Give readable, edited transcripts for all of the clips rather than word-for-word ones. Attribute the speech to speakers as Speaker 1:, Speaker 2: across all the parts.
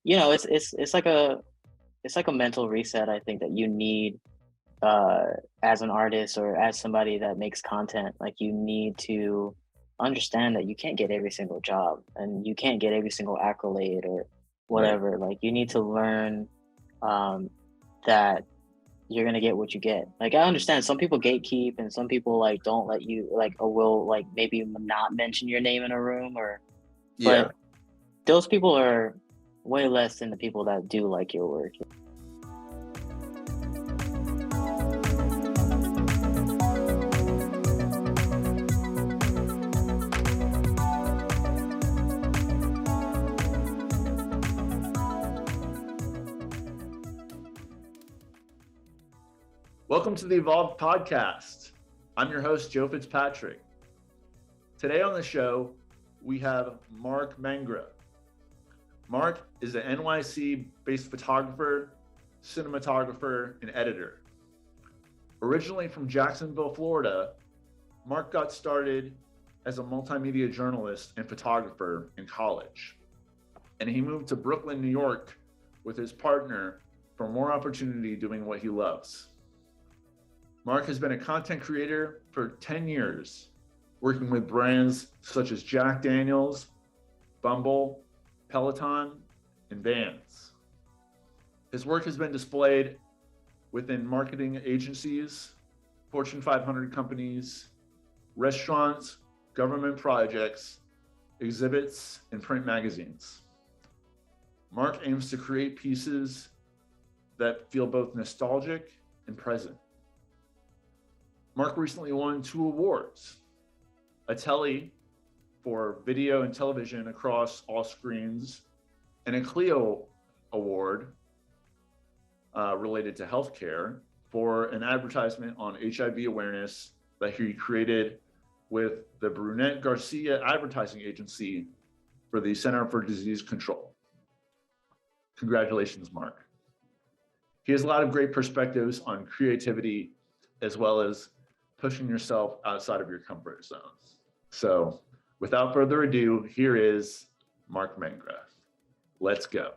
Speaker 1: it's like a mental reset, I think, that you need uh as an artist or as somebody that makes content. Like, you need to understand that you can't get every single job and you can't get every single accolade or
Speaker 2: Right.
Speaker 1: whatever. Like, you need to learn um that you're gonna get what you get. Like, I understand some people gatekeep and some people like don't let you, like, or will like maybe not mention your name in a room, or
Speaker 2: Yeah.
Speaker 1: but those people are way less than the people that do like your work.
Speaker 2: Welcome to the Evolved Podcast. I'm your host, Joe Fitzpatrick. Today on the show, we have Marc Mangra. Marc is an NYC-based photographer, cinematographer, and editor. Originally from Jacksonville, Florida, Marc got started as a multimedia journalist and photographer in college. And he moved to Brooklyn, New York with his partner for more opportunity doing what he loves. Marc has been a content creator for 10 years, working with brands such as Jack Daniels, Bumble, Peloton, and Vans. His work has been displayed within marketing agencies, Fortune 500 companies, restaurants, government projects, exhibits, and print magazines. Marc aims to create pieces that feel both nostalgic and present. Marc recently won 2 awards, a Telly for video and television across all screens, and a Clio award related to healthcare for an advertisement on HIV awareness that he created with the Brunet-Garcia Advertising agency for the Center for Disease Control. Congratulations, Marc. He has a lot of great perspectives on creativity as well as pushing yourself outside of your comfort zones. So without further ado, here is Marc Mangra. Let's go.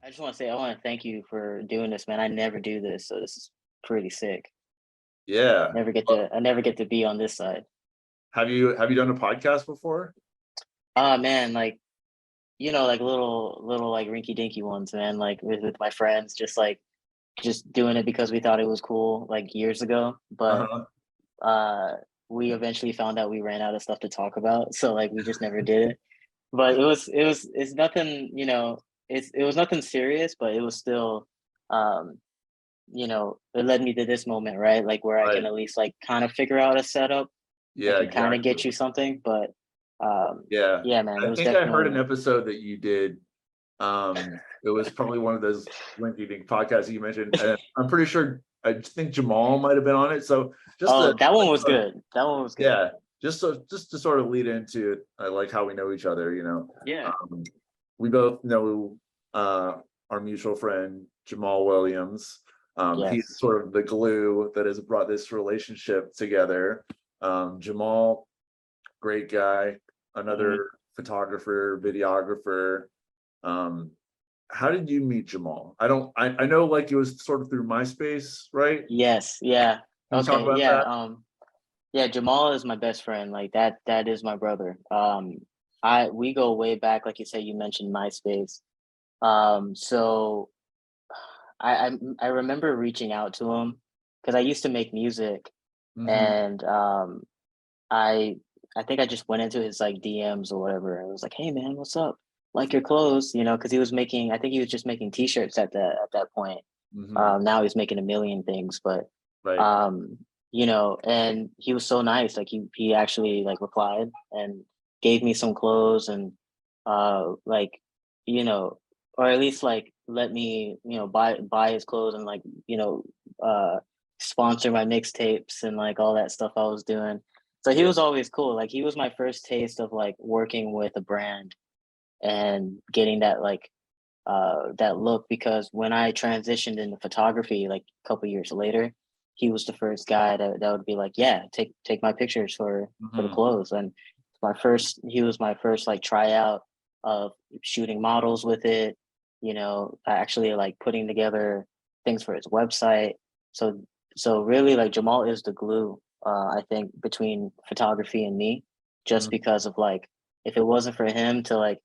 Speaker 1: I just want to say, I want to thank you for doing this, man. I never do this, so this is pretty sick.
Speaker 2: Yeah.
Speaker 1: I never get to be on this side.
Speaker 2: Have you done a podcast before?
Speaker 1: Man, like, like little like rinky dinky ones, man, like with my friends, just doing it because we thought it was cool like years ago. But
Speaker 2: Uh-huh.
Speaker 1: we eventually found out we ran out of stuff to talk about, so like we just never did it. But it's nothing, it was nothing serious, but it was still um it led me to this moment, right? Like, where I can
Speaker 2: Right.
Speaker 1: at least like kind of figure out a setup that
Speaker 2: Yeah,
Speaker 1: can kind of
Speaker 2: exactly.
Speaker 1: get you something. But
Speaker 2: Yeah.
Speaker 1: yeah, man, it
Speaker 2: I
Speaker 1: was
Speaker 2: think I heard an
Speaker 1: definitely.
Speaker 2: episode that you did. It was probably one of those linky dink podcasts you mentioned. And I'm pretty sure I think Jamal might have been on it. So just to
Speaker 1: Oh, that one was good. That one was good.
Speaker 2: yeah, just to sort of lead into like how we know each other.
Speaker 1: Yeah.
Speaker 2: We both know our mutual friend Jamal Williams. He's
Speaker 1: Yes.
Speaker 2: sort of the glue that has brought this relationship together. Jamal, great guy,
Speaker 1: Hmm.
Speaker 2: another photographer, videographer. Um, how did you meet Jamal? I know like it was sort of through MySpace, right?
Speaker 1: Yes. Yeah.
Speaker 2: Can you talk
Speaker 1: Okay.
Speaker 2: about
Speaker 1: Yeah.
Speaker 2: that?
Speaker 1: Yeah. Jamal is my best friend. Like, that is my brother. We go way back. Like you said, you mentioned MySpace. So I remember reaching out to him because I used to make music,
Speaker 2: Hmm.
Speaker 1: and I I think I just went into his like DMs or whatever. I was like, "Hey, man, what's up? Like your clothes," because he was making. I think he was just making T-shirts at that point.
Speaker 2: Hmm.
Speaker 1: Now he's making a million things, but
Speaker 2: Right.
Speaker 1: um, and he was so nice. Like, he actually like replied and gave me some clothes, and like, you know, or at least like let me buy his clothes, and like, uh sponsor my mixtapes and like all that stuff I was doing. So he
Speaker 2: Yeah.
Speaker 1: was always cool. Like, he was my first taste of like working with a brand and getting that like that look, because when I transitioned into photography like a couple years later, he was the first guy that would be like, yeah, take my pictures for the clothes. And he was my first like tryout of shooting models with it, actually like putting together things for his website. So really like Jamal is the glue, I think, between photography and me, just because of like, if it wasn't for him to like,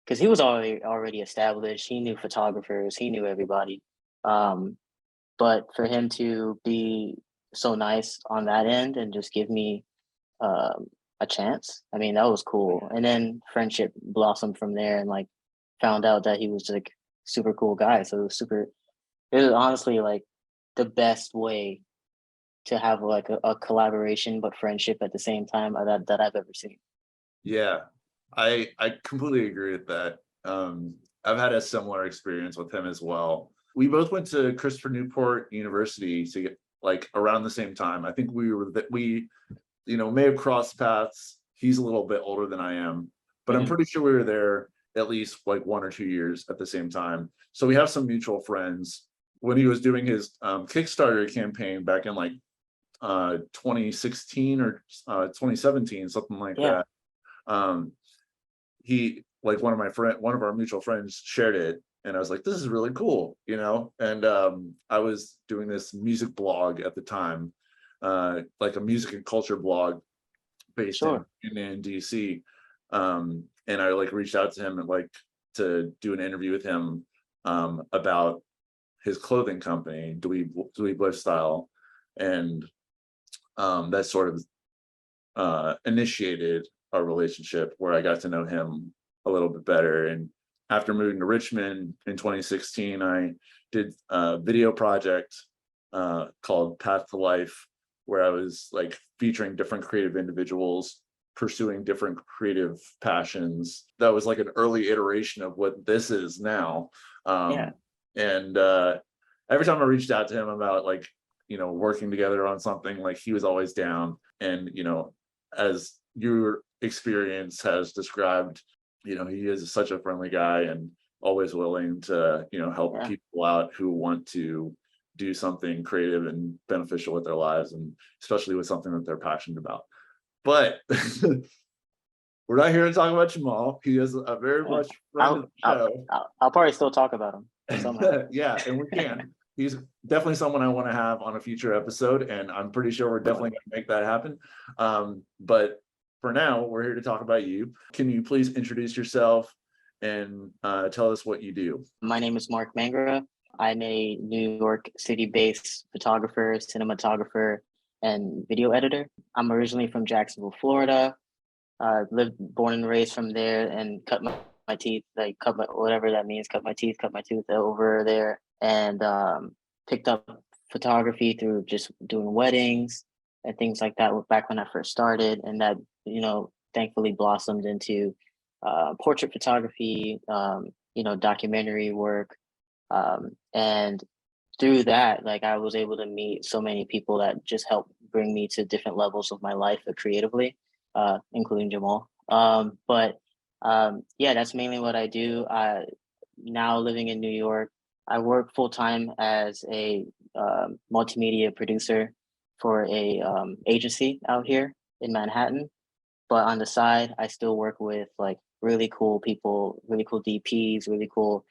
Speaker 1: because he was already established, he knew photographers, he knew everybody. But for him to be so nice on that end and just give me a chance, I mean, that was cool. And then friendship blossomed from there, and like found out that he was like super cool guy. So it was honestly like the best way to have like a collaboration but friendship at the same time that I've ever seen.
Speaker 2: Yeah, I completely agree with that. I've had a similar experience with him as well. We both went to Christopher Newport University to get like around the same time. I think we may have crossed paths. He's a little bit older than I am, but I'm pretty sure we were there at least like 1 or 2 years at the same time. So we have some mutual friends. When he was doing his Kickstarter campaign back in like 2016 or 2017, something like
Speaker 1: Yeah.
Speaker 2: that. He like one of our mutual friends shared it, and I was like, this is really cool, and I was doing this music blog at the time, like a music and culture blog based
Speaker 1: Sure.
Speaker 2: in DC, and I like reached out to him and like to do an interview with him about his clothing company, Dweeb Lifestyle, and that sort of initiated our relationship where I got to know him a little bit better. And after moving to Richmond in 2016, I did a video project called Path to Life, where I was like featuring different creative individuals pursuing different creative passions. That was like an early iteration of what this is now.
Speaker 1: Yeah.
Speaker 2: And every time I reached out to him about like, working together on something, like he was always down. And, as your experience has described, he is such a friendly guy and always willing to, help people out who want to do something creative and beneficial with their lives, and especially with something that they're passionate about. But we're not here to talk about Jamal. He is a very much friend of the show.
Speaker 1: I'll probably still talk about him somehow.
Speaker 2: Yeah, and we can. He's definitely someone I want to have on a future episode, and I'm pretty sure we're definitely going to make that happen. But for now, we're here to talk about you. Can you please introduce yourself and tell us what you do?
Speaker 1: My name is Marc Mangra. I'm a New York City-based photographer, cinematographer, and video editor. I'm originally from Jacksonville, Florida. Born and raised from there, and cut my teeth, like whatever that means, cut my tooth over there, and picked up photography through just doing weddings and things like that back when I first started, and that thankfully blossomed into portrait photography, documentary work, and through that, like I was able to meet so many people that just helped bring me to different levels of my life creatively, including Jamal. Yeah, that's mainly what I do. Now living in New York, I work full time as a multimedia producer for a agency out here in Manhattan. But on the side, I still work with like really cool people, really cool DPs, really cool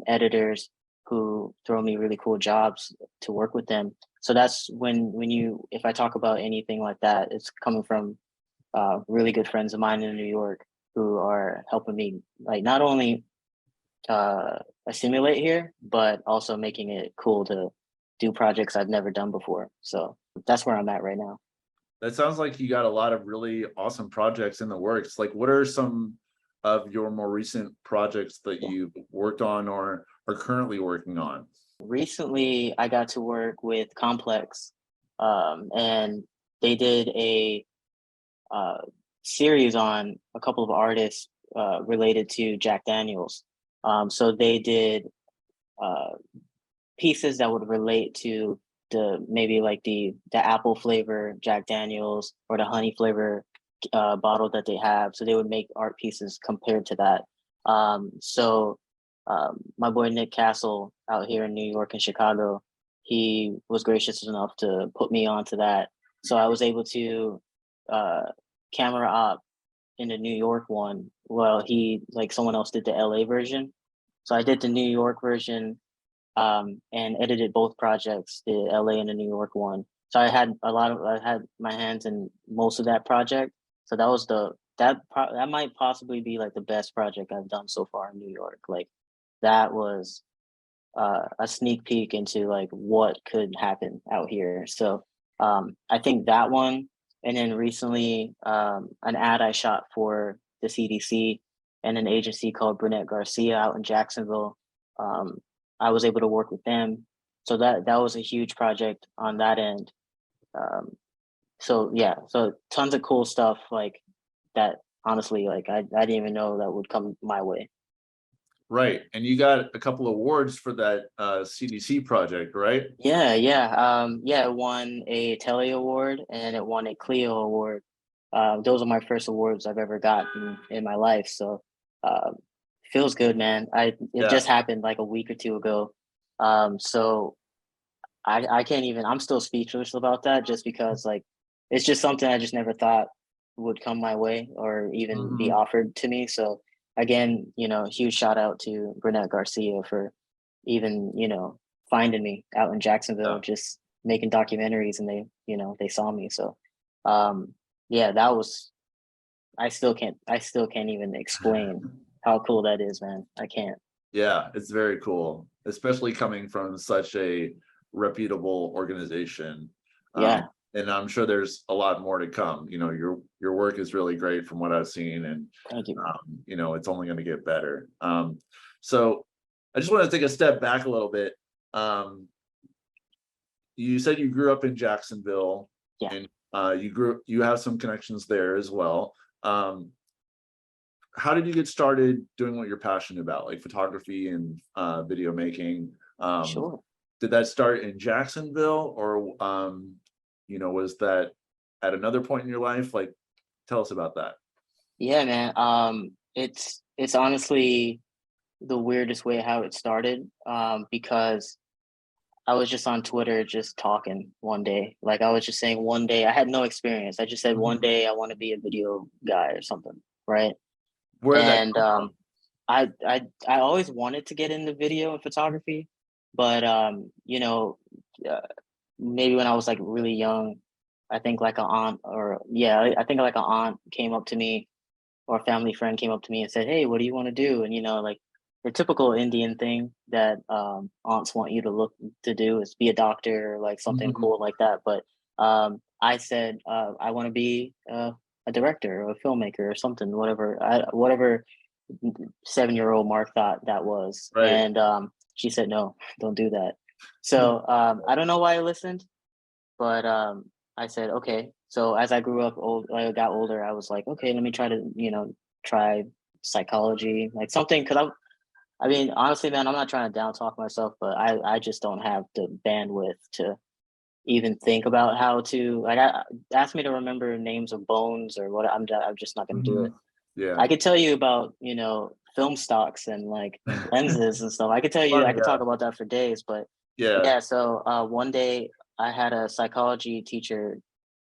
Speaker 1: editors who throw me really cool jobs to work with them. So that's if I talk about anything like that, it's coming from really good friends of mine in New York who are helping me like not only assimilate here, but also making it cool to do projects I've never done before. So that's where I'm at right now.
Speaker 2: That sounds like you got a lot of really awesome projects in the works. Like, what are some of your more recent projects that you've worked on or are currently working on?
Speaker 1: Recently, I got to work with Complex, and they did a series on a couple of artists related to Jack Daniels. So they did pieces that would relate to maybe like the apple flavor Jack Daniels or the honey flavor bottle that they have. So they would make art pieces compared to that. So my boy Nick Castle out here in New York and Chicago, he was gracious enough to put me onto that. So I was able to uh, camera op in the New York one. Well, someone else did the LA version. So I did the New York version and edited both projects, the LA and the New York one. So I had my hands in most of that project. So that might possibly be like the best project I've done so far in New York. Like that was a sneak peek into like what could happen out here. So I think that one, and then recently an ad I shot for the CDC and an agency called Brunet-Garcia out in Jacksonville. Um, I was able to work with them, so that was a huge project on that end. Um, so yeah, so tons of cool stuff like that. Honestly, like I didn't even know that would come my way.
Speaker 2: Right. And you got a couple awards for that CDC project, right?
Speaker 1: Yeah, it won a Telly award and it won a Clio award. Those are my first awards I've ever gotten in my life. So uh, feels good, man. It
Speaker 2: Yeah.
Speaker 1: just happened like a week or two ago. So I can't even, I'm still speechless about that just because like it's just something I just never thought would come my way or even be
Speaker 2: Mhm.
Speaker 1: offered to me. So again, huge shout out to Burnett Garcia for even, finding me out in Jacksonville,
Speaker 2: Yeah.
Speaker 1: just making documentaries and they saw me. So um yeah, that was I still can't even explain how cool that is, man. I can't.
Speaker 2: Yeah, it's very cool, especially coming from such a reputable organization. Um,
Speaker 1: Yeah,
Speaker 2: and I'm sure there's a lot more to come. Your work is really great from what I've seen, and
Speaker 1: thank you, man.
Speaker 2: it's only going to get better. So I just want to take a step back a little bit. Um, you said you grew up in Jacksonville,
Speaker 1: Yeah,
Speaker 2: and you have some connections there as well. Um, how did you get started doing what you're passionate about, like photography and video making? Um,
Speaker 1: sure.
Speaker 2: did that start in Jacksonville, or was that at another point in your life? Like, tell us about that.
Speaker 1: Yeah, man. It's honestly the weirdest way how it started. Because I was just on Twitter just talking one day. Like I was just saying one day, I had no experience. I just said one
Speaker 2: Mhm.
Speaker 1: day I want to be a video guy or something, right?
Speaker 2: Where did that
Speaker 1: And
Speaker 2: come from?
Speaker 1: I always wanted to get into video and photography, but uh, maybe when I was like really young, I think like an aunt or yeah, I think like an aunt came up to me or a family friend came up to me and said, "Hey, what do you want to do?" And like the typical Indian thing that aunts want you to look to do is be a doctor or like something
Speaker 2: Mhm.
Speaker 1: cool like that. But I said I want to be a director or a filmmaker or something, whatever 7-year-old Mark thought that was,
Speaker 2: Right.
Speaker 1: and she said, "No, don't do that." So I don't know why I listened, but I said, okay. So as I grew up, I got older. I was like, okay, let me try to, try psychology, like something. Because I mean, honestly, man, I'm not trying to down talk myself, but I just don't have the bandwidth to even think about how to like. Ask me to remember names of bones or what. I'm just not going to do it.
Speaker 2: Mhm. Yeah.
Speaker 1: I could tell you about film stocks and like lenses and stuff. I could tell you. I
Speaker 2: Funny.
Speaker 1: could
Speaker 2: Yeah.
Speaker 1: talk about that for days, but
Speaker 2: Yeah.
Speaker 1: yeah. So one day I had a psychology teacher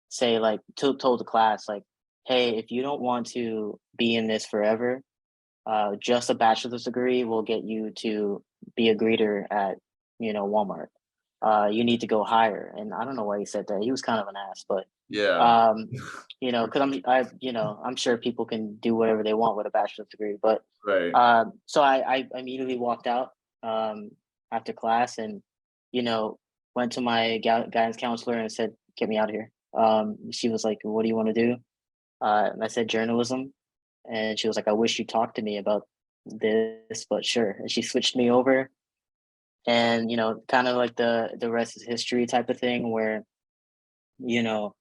Speaker 1: say like told the class like, hey, if you don't want to be in this forever, just a bachelor's degree will get you to be a greeter at Walmart. You need to go higher. And I don't know why he said that. He was kind of an ass, but
Speaker 2: Yeah.
Speaker 1: um, because I'm sure people can do whatever they want with a bachelor's degree. But
Speaker 2: Right.
Speaker 1: so I immediately walked out after class and you know went to my guidance counselor and said, "Get me out of here." She was like, "What do you want to do?" And I said, "Journalism." And she was like, "I wish you talked to me about this, but sure." And she switched me over, and kind of like the rest is history type of thing, where you know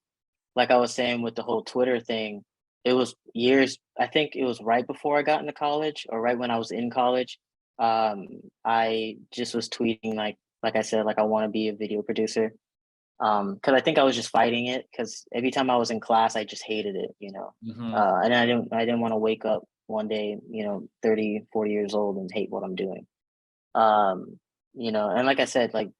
Speaker 1: like I was saying with the whole Twitter thing, it was years. I think it was right before I got into college, or right when I was in college. I just was tweeting like I said, like I want to be a video producer. Because I think I was just fighting it. Because every time I was in class, I just hated it.
Speaker 2: Hmm.
Speaker 1: And I didn't want to wake up one day, 30, 40 years old and hate what I'm doing. Um, and like I said, like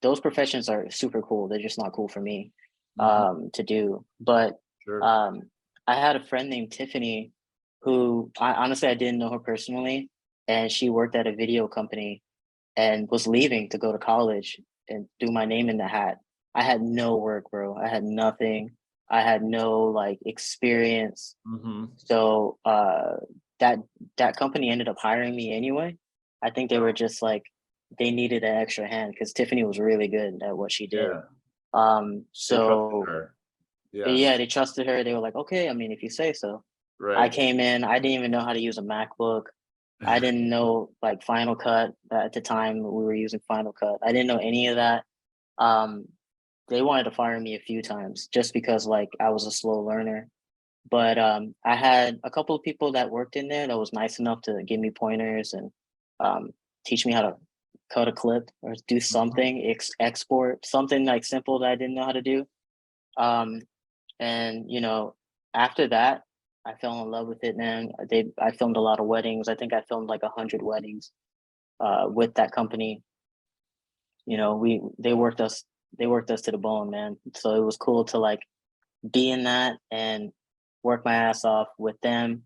Speaker 1: those professions are super cool. They're just not cool for me
Speaker 2: Mhm.
Speaker 1: to do. But
Speaker 2: Sure.
Speaker 1: um I had a friend named Tiffany who I honestly I didn't know her personally, and she worked at a video company and was leaving to go to college and threw my name in the hat. I had no work, bro. I had nothing. I had no like experience.
Speaker 2: Hmm.
Speaker 1: So that that company ended up hiring me anyway. I think they were just like they needed an extra hand because Tiffany was really good at what she did.
Speaker 2: Yeah. They trusted
Speaker 1: So
Speaker 2: her. Yeah.
Speaker 1: yeah, they trusted her. They were like, okay, I mean, if you say so. I
Speaker 2: Right.
Speaker 1: came in, I didn't even know how to use a MacBook. I didn't know like Final Cut at the time we were using Final Cut. I didn't know any of that. Um, they wanted to fire me a few times just because like I was a slow learner. But I had a couple of people that worked in there that was nice enough to give me pointers and um, teach me how to cut a clip or do
Speaker 2: Mhm.
Speaker 1: something, export something like simple that I didn't know how to do. Um, and after that, I fell in love with it, man. I filmed a lot of weddings. I think I filmed like 100 weddings with that company. We they worked us to the bone, man. So it was cool to like be in that and work my ass off with them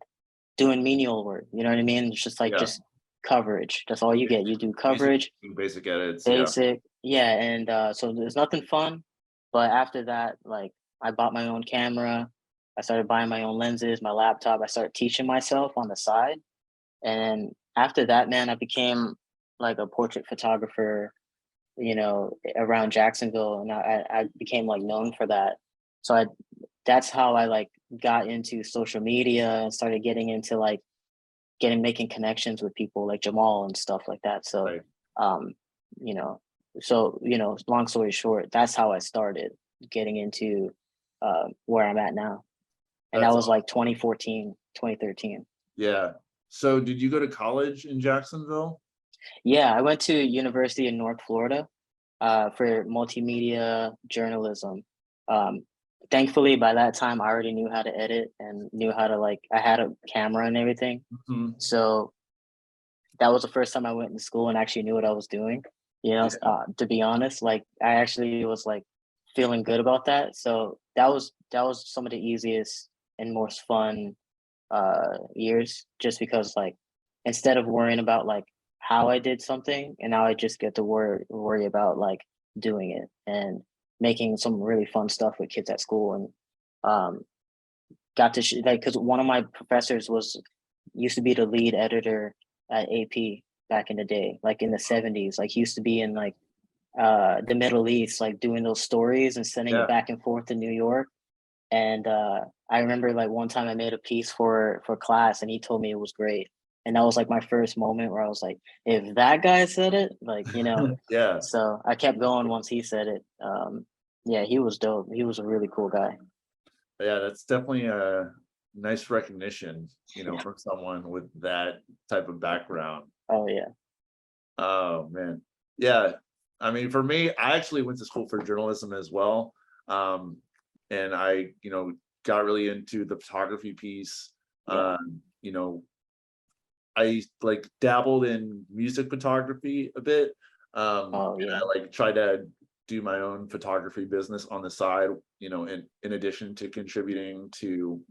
Speaker 1: doing menial work. You know what I mean? It's just like
Speaker 2: Yeah.
Speaker 1: just coverage. That's all you get. You do
Speaker 2: Music,
Speaker 1: coverage,
Speaker 2: basic edits. Yeah.
Speaker 1: basic, yeah, and so there's nothing fun. But after that, like I bought my own camera. I started buying my own lenses, my laptop. I started teaching myself on the side, and after that, man, I became like a portrait photographer around Jacksonville, and I became like known for that. So that's how I like got into social media and started getting into like making connections with people like Jamal and stuff like that. So,
Speaker 2: Right.
Speaker 1: um, you know, long story short, that's how I started getting into where I'm at now, and that
Speaker 2: That's
Speaker 1: was
Speaker 2: awesome.
Speaker 1: like 2014, 2013.
Speaker 2: Yeah. So did you go to college in Jacksonville?
Speaker 1: Yeah, I went to University in North Florida for multimedia journalism. Um, Thankfully, by that time, I already knew how to edit and knew how to like. I had a camera and everything,
Speaker 2: Hmm.
Speaker 1: so that was the first time I went to school and actually knew what I was doing.
Speaker 2: Yeah.
Speaker 1: To be honest, like I actually was like feeling good about that. So that was some of the easiest and most fun years just because like instead of worrying about like how I did something and now I just get to worry about like doing it and making some really fun stuff with kids at school and um got to like because one of my professors was used to be the lead editor at AP back in the day, like in the 70s. Like he used to be in like the Middle East, like doing those stories and sending it
Speaker 2: Yeah.
Speaker 1: back and forth to New York. And I remember like one time I made a piece for class and he told me it was great. And that was like my first moment where I was like, if that guy said it, like,
Speaker 2: Yeah.
Speaker 1: so I kept going once he said it. Yeah, he was dope. He was a really cool guy.
Speaker 2: Yeah. That's definitely a nice recognition, from someone with that type of background.
Speaker 1: Oh yeah.
Speaker 2: Oh man. Yeah. I mean, for me, I actually went to school for journalism as well. Um, and I, got really into the photography piece.
Speaker 1: Yeah.
Speaker 2: You know, I like dabbled in music photography a bit.
Speaker 1: Oh
Speaker 2: And
Speaker 1: yeah.
Speaker 2: I like try to do my own photography business on the side, in addition to contributing to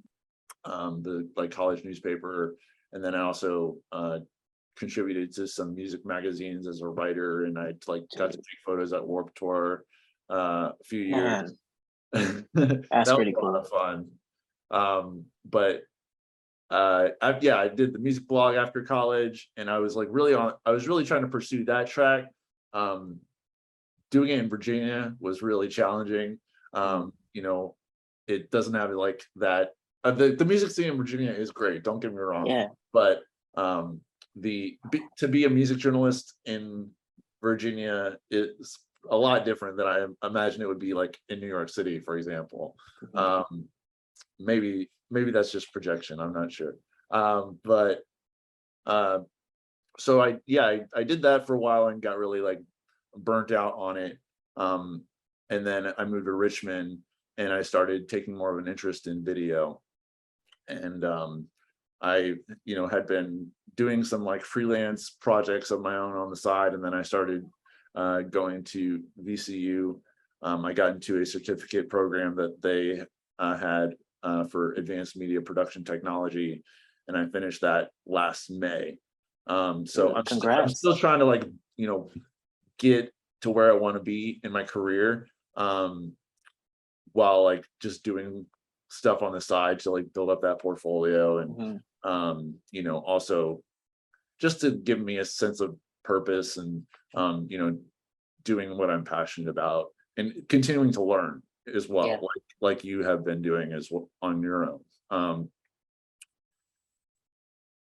Speaker 2: the like college newspaper. And then I also contributed to some music magazines as a writer, and I like got to
Speaker 1: Dude,
Speaker 2: take photos at Warped Tour a few years.
Speaker 1: man,
Speaker 2: That
Speaker 1: that's
Speaker 2: was
Speaker 1: pretty
Speaker 2: a lot
Speaker 1: cool.
Speaker 2: of fun. But I did the music blog after college, and I was really trying to pursue that track. Um, Doing it in Virginia was really challenging.
Speaker 1: Mm.
Speaker 2: It doesn't have like that. The music scene in Virginia is great. Don't get me wrong,
Speaker 1: Yeah.
Speaker 2: but to be a music journalist in Virginia is a lot different than I imagine it would be like in New York City, for example.
Speaker 1: Mhm.
Speaker 2: Um, maybe that's just projection. I'm not sure. But uh, so I did that for a while and got really like burnt out on it. Um, and then I moved to Richmond and I started taking more of an interest in video. And I, had been doing some like freelance projects of my own on the side. And then I started going to VCU. I got into a certificate program that they had for advanced media production technology, and I finished that last May. So I'm still trying to, like, you know, get to where I want to be in my career, while like just doing stuff on the side to like build up that portfolio, and you know, also just to give me a sense of purpose, and you know, doing what I'm passionate about and continuing to learn as well,
Speaker 1: Yeah.
Speaker 2: like you have been doing as well on your own.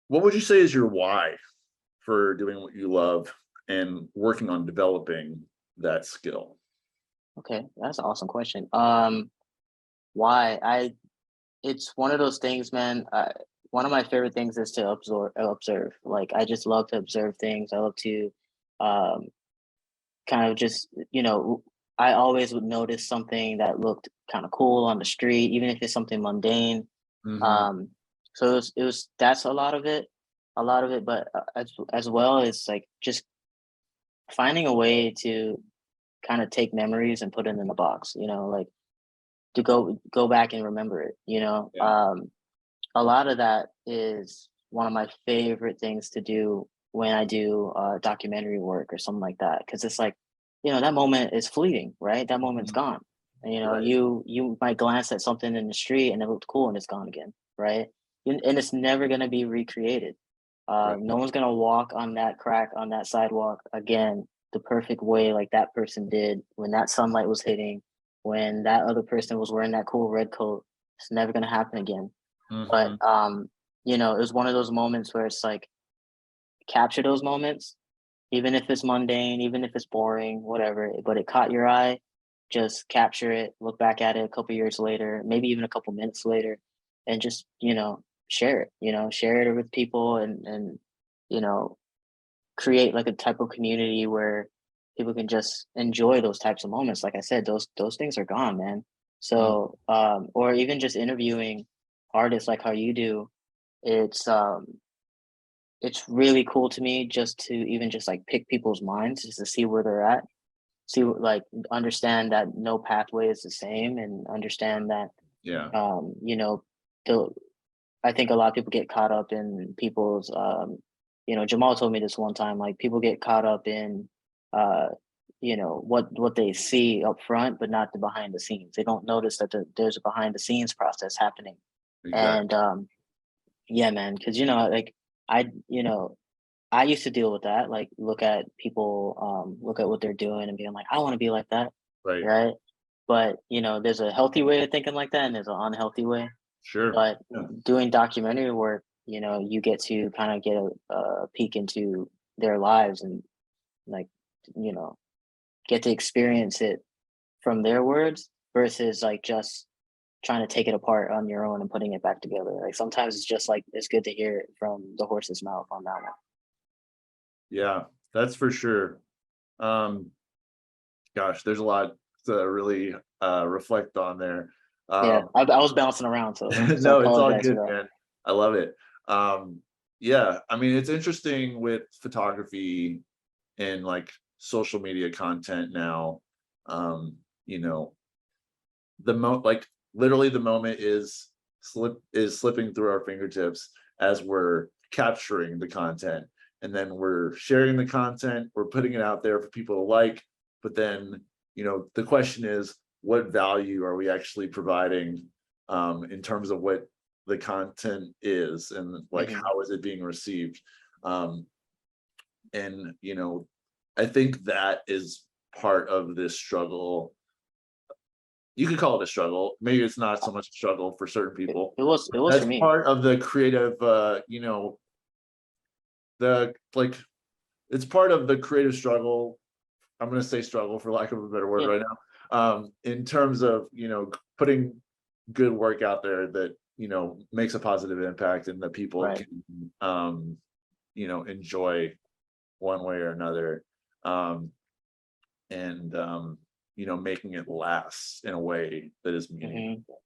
Speaker 2: What would you say is your why for doing what you love and working on developing that skill?
Speaker 1: Okay, that's an awesome question. Why? It's one of those things, man. One of my favorite things is to observe. Like, I just love to observe things. I love to, um, kind of just, you know, I always would notice something that looked kind of cool on the street, even if it's something mundane.
Speaker 2: Mhm.
Speaker 1: Um, so it was that's a lot of it, but as well as like just finding a way to kind of take memories and put it in a box, you know, like to go back and remember it, you know.
Speaker 2: Yeah.
Speaker 1: A lot of that is one of my favorite things to do when I do documentary work or something like that, because it's like, you know, that moment is fleeting, right? That moment's
Speaker 2: Mhm.
Speaker 1: gone. And, you know,
Speaker 2: Right.
Speaker 1: you might glance at something in the street and it looked cool and it's gone again, right? And it's never gonna be recreated.
Speaker 2: Right.
Speaker 1: No one's gonna walk on that crack on that sidewalk again the perfect way like that person did when that sunlight was hitting, when that other person was wearing that cool red coat. It's never gonna happen again. But
Speaker 2: Mhm.
Speaker 1: you know, it was one of those moments where it's like capture those moments, even if it's mundane, even if it's boring, whatever, but it caught your eye, just capture it, look back at it a couple years later, maybe even a couple minutes later, and just, you know, share it, you know, share it with people, and you know, create like a type of community where people can just enjoy those types of moments. Like I said, those things are gone, man.
Speaker 2: Mm.
Speaker 1: So or even just interviewing artists like how you do, it's it's really cool to me just to even just like pick people's minds just to see where they're at, see like understand that no pathway is the same, and understand that
Speaker 2: Yeah.
Speaker 1: you know, the I think a lot of people get caught up in people's you know, Jamal told me this one time, like people get caught up in uh you know what they see up front but not the behind the scenes. They don't notice that there's a behind the scenes process happening. And
Speaker 2: Exactly.
Speaker 1: yeah, man, because you know, like you know, I used to deal with that, like look at people, look at what they're doing and being like, I want to be like that,
Speaker 2: Right.
Speaker 1: right? But you know, there's a healthy way of thinking like that, and there's an unhealthy way.
Speaker 2: Sure.
Speaker 1: But
Speaker 2: Yeah.
Speaker 1: doing documentary work, you know, you get to kind of get a peek into their lives, and like, you know, get to experience it from their words versus like just trying to take it apart on your own and putting it back together. Like sometimes it's just like it's good to hear it from the horse's mouth on that one.
Speaker 2: Yeah, that's for sure. Um, Gosh, there's a lot to really reflect on there.
Speaker 1: Yeah,
Speaker 2: Um,
Speaker 1: I was bouncing around, so I
Speaker 2: no, it's all
Speaker 1: apologize for
Speaker 2: good,
Speaker 1: that.
Speaker 2: man. I love it. Um, yeah, I mean, it's interesting with photography and like social media content now. You know, like literally the moment is slipping through our fingertips as we're capturing the content, and then we're sharing the content, we're putting it out there for people to like, but then, you know, the question is, what value are we actually providing, in terms of what the content is, and like
Speaker 1: Hmm.
Speaker 2: how is it being received? um and you know, I think that is part of this struggle. You could call it a struggle. Maybe it's not so much a struggle for certain people.
Speaker 1: It was for
Speaker 2: That's
Speaker 1: me.
Speaker 2: part of the creative, you know, the like it's part of the creative struggle. I'm going to say struggle for lack of a better word
Speaker 1: Yeah.
Speaker 2: right now. In terms of, you know, putting good work out there that, you know, makes a positive impact and that people
Speaker 1: Right.
Speaker 2: can, you know, enjoy one way or another. Um, and you know, making it last in a way that is
Speaker 1: Hmm.
Speaker 2: meaningful.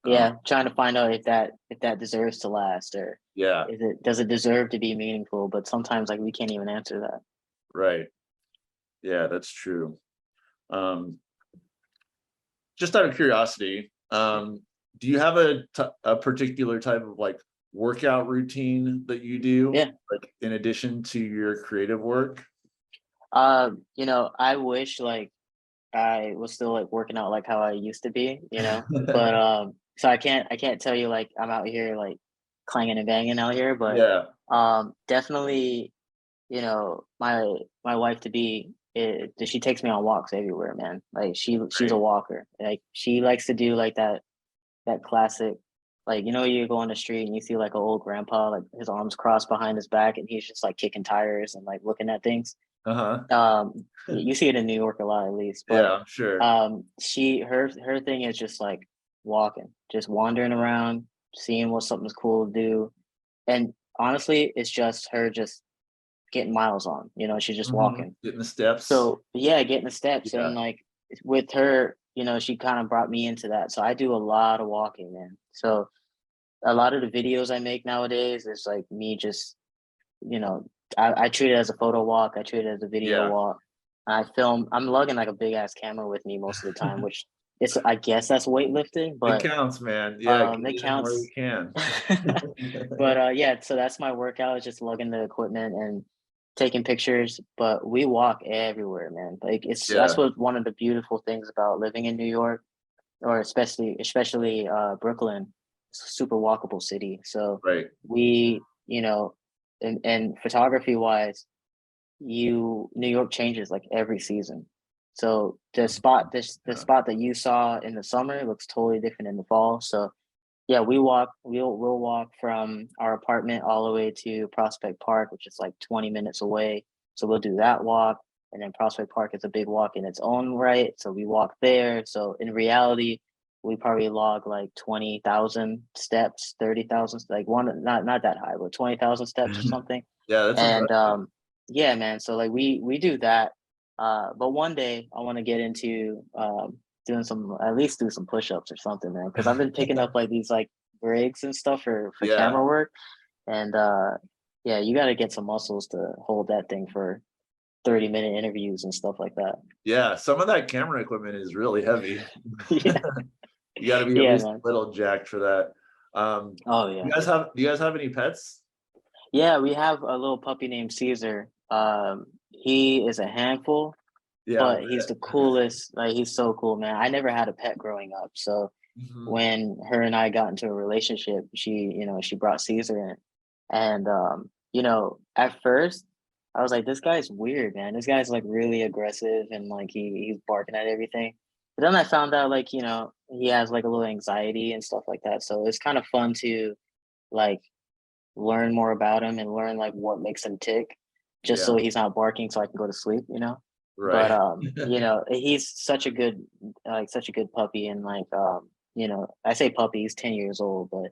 Speaker 2: Um,
Speaker 1: Yeah, trying to find out if that deserves to last, or
Speaker 2: yeah,
Speaker 1: does it deserve to be meaningful? But sometimes like we can't even answer that.
Speaker 2: right. Yeah, that's true. Um, just out of curiosity, do you have a particular type of like workout routine that you do,
Speaker 1: Yeah.
Speaker 2: like in addition to your creative work?
Speaker 1: I wish like I was still like working out like how I used to be, but so I can't tell you like I'm out here like clanging and banging out here, but
Speaker 2: Yeah,
Speaker 1: definitely, my wife to be, she takes me on walks everywhere, man. Like she's a
Speaker 2: right.
Speaker 1: walker. Like she likes to do like that classic, like you go on the street and you see like an old grandpa, like his arms crossed behind his back, and he's just like kicking tires and like looking at things.
Speaker 2: Uh-huh.
Speaker 1: You see it in New York a lot, at least, but
Speaker 2: Yeah, I'm sure.
Speaker 1: her thing is just like walking, just wandering around, seeing what something's cool to do, and honestly, it's just her just getting miles on. She's just walking.
Speaker 2: Getting the steps.
Speaker 1: So yeah, getting the steps,
Speaker 2: Yeah.
Speaker 1: and like with her, she kind of brought me into that. So I do a lot of walking, man. So a lot of the videos I make nowadays is like me just, you know, I treat it as a photo walk. I treat it as a video
Speaker 2: Yeah.
Speaker 1: walk. I film. I'm lugging like a big ass camera with me most of the time, which it's, I guess that's weightlifting,
Speaker 2: It
Speaker 1: but
Speaker 2: counts, man. Yeah, get
Speaker 1: it
Speaker 2: it in where
Speaker 1: counts.
Speaker 2: you can.
Speaker 1: But yeah, so that's my workout, is just lugging the equipment and taking pictures. But we walk everywhere, man. Like that's
Speaker 2: Yeah,
Speaker 1: what one of the beautiful things about living in New York, or especially Brooklyn. It's a super walkable city. So
Speaker 2: right.
Speaker 1: we, and photography wise, New York changes like every season. So the
Speaker 2: Yeah.
Speaker 1: spot that you saw in the summer looks totally different in the fall. So yeah, we'll walk from our apartment all the way to Prospect Park, which is like 20 minutes away. So we'll do that walk. And then Prospect Park is a big walk in its own right. So we walk there. So in reality, we probably log like 20,000 steps, 30,000, like one, not that high, but 20,000 steps or something.
Speaker 2: Yeah, that's
Speaker 1: And
Speaker 2: impressive.
Speaker 1: yeah, man. So like we do that. But one day I want to get into doing some, at least do some push-ups or something, man, because I've been picking up like these like rigs and stuff for
Speaker 2: Yeah.
Speaker 1: camera work. And yeah, you got to get some muscles to hold that thing for 30-minute interviews and stuff like that.
Speaker 2: Yeah, some of that camera equipment is really heavy.
Speaker 1: Yeah.
Speaker 2: You gotta be at
Speaker 1: Yeah,
Speaker 2: least
Speaker 1: man.
Speaker 2: a little jacked for that.
Speaker 1: Oh
Speaker 2: You
Speaker 1: yeah.
Speaker 2: guys have do you guys have any pets?
Speaker 1: Yeah, we have a little puppy named Caesar. He is a handful,
Speaker 2: Yeah, I
Speaker 1: but he's the
Speaker 2: bet.
Speaker 1: coolest. Like he's so cool, man. I never had a pet growing up, so
Speaker 2: Mhm.
Speaker 1: when her and I got into a relationship, she brought Caesar in. And at first I was like, this guy's weird, man. This guy's like really aggressive, and like he's barking at everything. But then I found out like, he has like a little anxiety and stuff like that. So it's kind of fun to like learn more about him and learn like what makes him tick, just
Speaker 2: Yeah,
Speaker 1: so he's not barking so I can go to sleep. But
Speaker 2: right.
Speaker 1: he's such a good puppy, and like I say puppy, he's 10 years old, but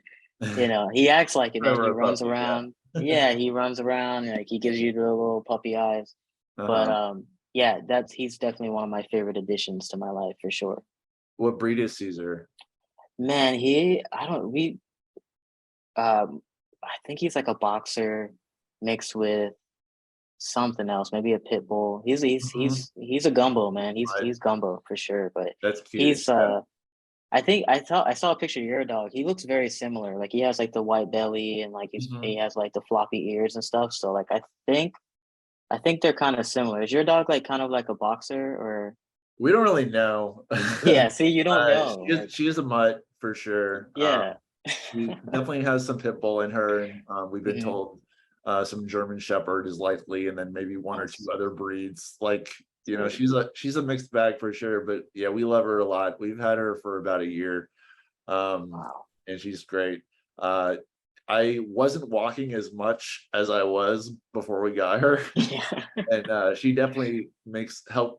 Speaker 1: he acts like it, man. He
Speaker 2: Forever a
Speaker 1: runs
Speaker 2: puppy, yeah.
Speaker 1: around. Yeah, he runs around, like he gives you the little puppy eyes. But
Speaker 2: Uh-huh.
Speaker 1: yeah, he's definitely one of my favorite additions to my life for sure.
Speaker 2: What breed is Caesar?
Speaker 1: Man, I don't we I think he's like a boxer mixed with something else, maybe a pit bull.
Speaker 2: Mhm.
Speaker 1: He's a gumbo, man. He's
Speaker 2: Right.
Speaker 1: he's gumbo for sure. But
Speaker 2: That's cute.
Speaker 1: he's
Speaker 2: Yeah.
Speaker 1: I think I saw a picture of your dog. He looks very similar. Like he has like the white belly, and like he
Speaker 2: Mhm.
Speaker 1: has like the floppy ears and stuff. So like I think they're kind of similar. Is your dog like kind of like a boxer, or
Speaker 2: We don't really know.
Speaker 1: yeah, see, you don't know.
Speaker 2: She is
Speaker 1: Like
Speaker 2: she is a mutt for sure.
Speaker 1: yeah.
Speaker 2: She definitely has some pit bull in her, and we've been
Speaker 1: Hmm.
Speaker 2: told some German Shepherd is likely, and then maybe one or two
Speaker 1: Nice.
Speaker 2: other breeds. Like
Speaker 1: Sweet.
Speaker 2: she's a mixed bag for sure. But yeah, we love her a lot. We've had her for about a year,
Speaker 1: Wow.
Speaker 2: and she's great. Uh, I wasn't walking as much as I was before we got her,
Speaker 1: Yeah.
Speaker 2: and she definitely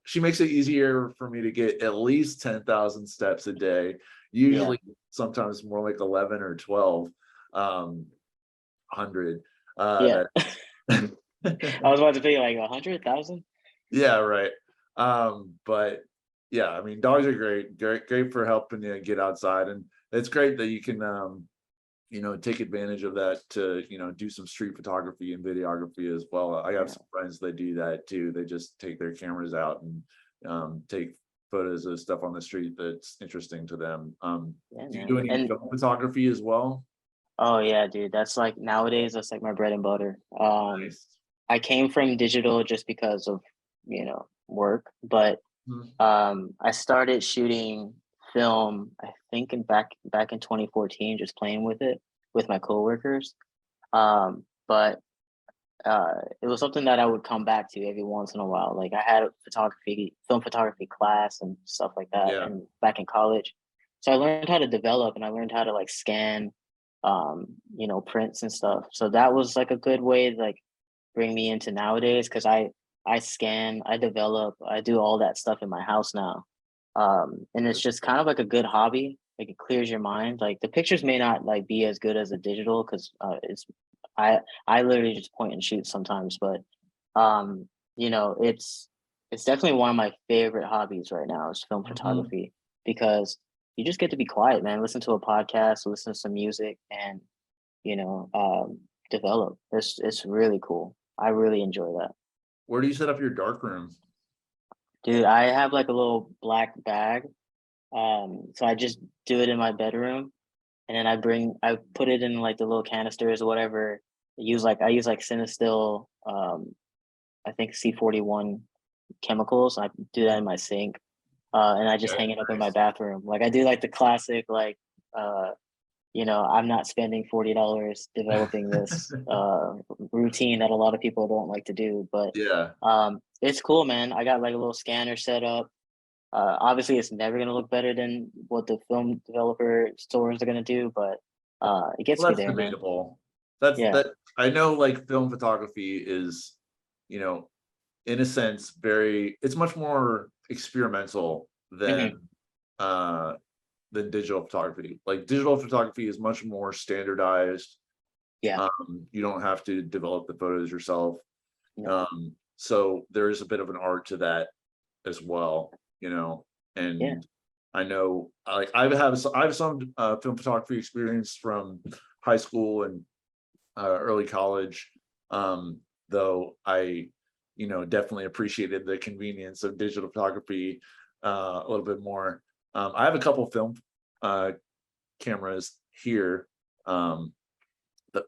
Speaker 2: she makes it easier for me to get at least 10,000 steps a day,
Speaker 1: Yeah.
Speaker 2: usually sometimes more like 11 or 12 hundred.
Speaker 1: Yeah.
Speaker 2: That
Speaker 1: I was about to pay like 100,000.
Speaker 2: yeah, right. But yeah, I mean dogs are great for helping you get outside, and it's great that you can take advantage of that to, do some street photography and videography as well. I have
Speaker 1: Yeah.
Speaker 2: some friends that do that too. They just take their cameras out and take photos of stuff on the street that's interesting to them.
Speaker 1: Yeah,
Speaker 2: Do you
Speaker 1: man.
Speaker 2: do any
Speaker 1: And
Speaker 2: film photography as well?
Speaker 1: oh yeah, dude, that's like nowadays that's like my bread and butter.
Speaker 2: Nice.
Speaker 1: I came from digital just because of, work, but
Speaker 2: Mhm.
Speaker 1: I started shooting film, I think back in 2014, just playing with it with my coworkers. But it was something that I would come back to every once in a while. Like I had a film photography class and stuff like that,
Speaker 2: Yeah.
Speaker 1: and back in college. So I learned how to develop and I learned how to like scan, prints and stuff. So that was like a good way to like bring me into nowadays because I scan, I develop, I do all that stuff in my house now. And it's just kind of like a good hobby. Like it clears your mind. Like the pictures may not like be as good as a digital because I I literally just point and shoot sometimes, but um, it's definitely one of my favorite hobbies right now is film
Speaker 2: Mhm.
Speaker 1: photography because you just get to be quiet, man. Listen to a podcast, listen to some music, and you know, um, develop. It's really cool. I really enjoy that.
Speaker 2: Where do you set up your dark room?
Speaker 1: Dude, I have like a little black bag. So I just do it in my bedroom and then I put it in like the little canisters or whatever. I use like Cinestill, I think C41 chemicals. I do that in my sink. And I just
Speaker 2: Okay,
Speaker 1: hang it up in my
Speaker 2: nice.
Speaker 1: bathroom. Like I do like the classic uh I'm not spending $40 developing this routine that a lot of people don't like to do, but
Speaker 2: Yeah.
Speaker 1: it's cool, man. I got like a little scanner set up. Obviously, it's never gonna look better than what the film developer stores are gonna do, but it gets
Speaker 2: Well,
Speaker 1: me
Speaker 2: that's
Speaker 1: there, man.
Speaker 2: debatable.
Speaker 1: Yeah.
Speaker 2: That I know like film photography is, you know, in a sense, it's much more experimental
Speaker 1: Hmm.
Speaker 2: uh digital photography. Like digital photography is much more standardized.
Speaker 1: Yeah.
Speaker 2: You don't have to develop the photos yourself.
Speaker 1: No.
Speaker 2: So there is a bit of an art to that as well,
Speaker 1: Yeah.
Speaker 2: and I know like I have some film photography experience from high school and early college. Though I, definitely appreciated the convenience of digital photography a little bit more. I have a couple film uh, cameras here, um,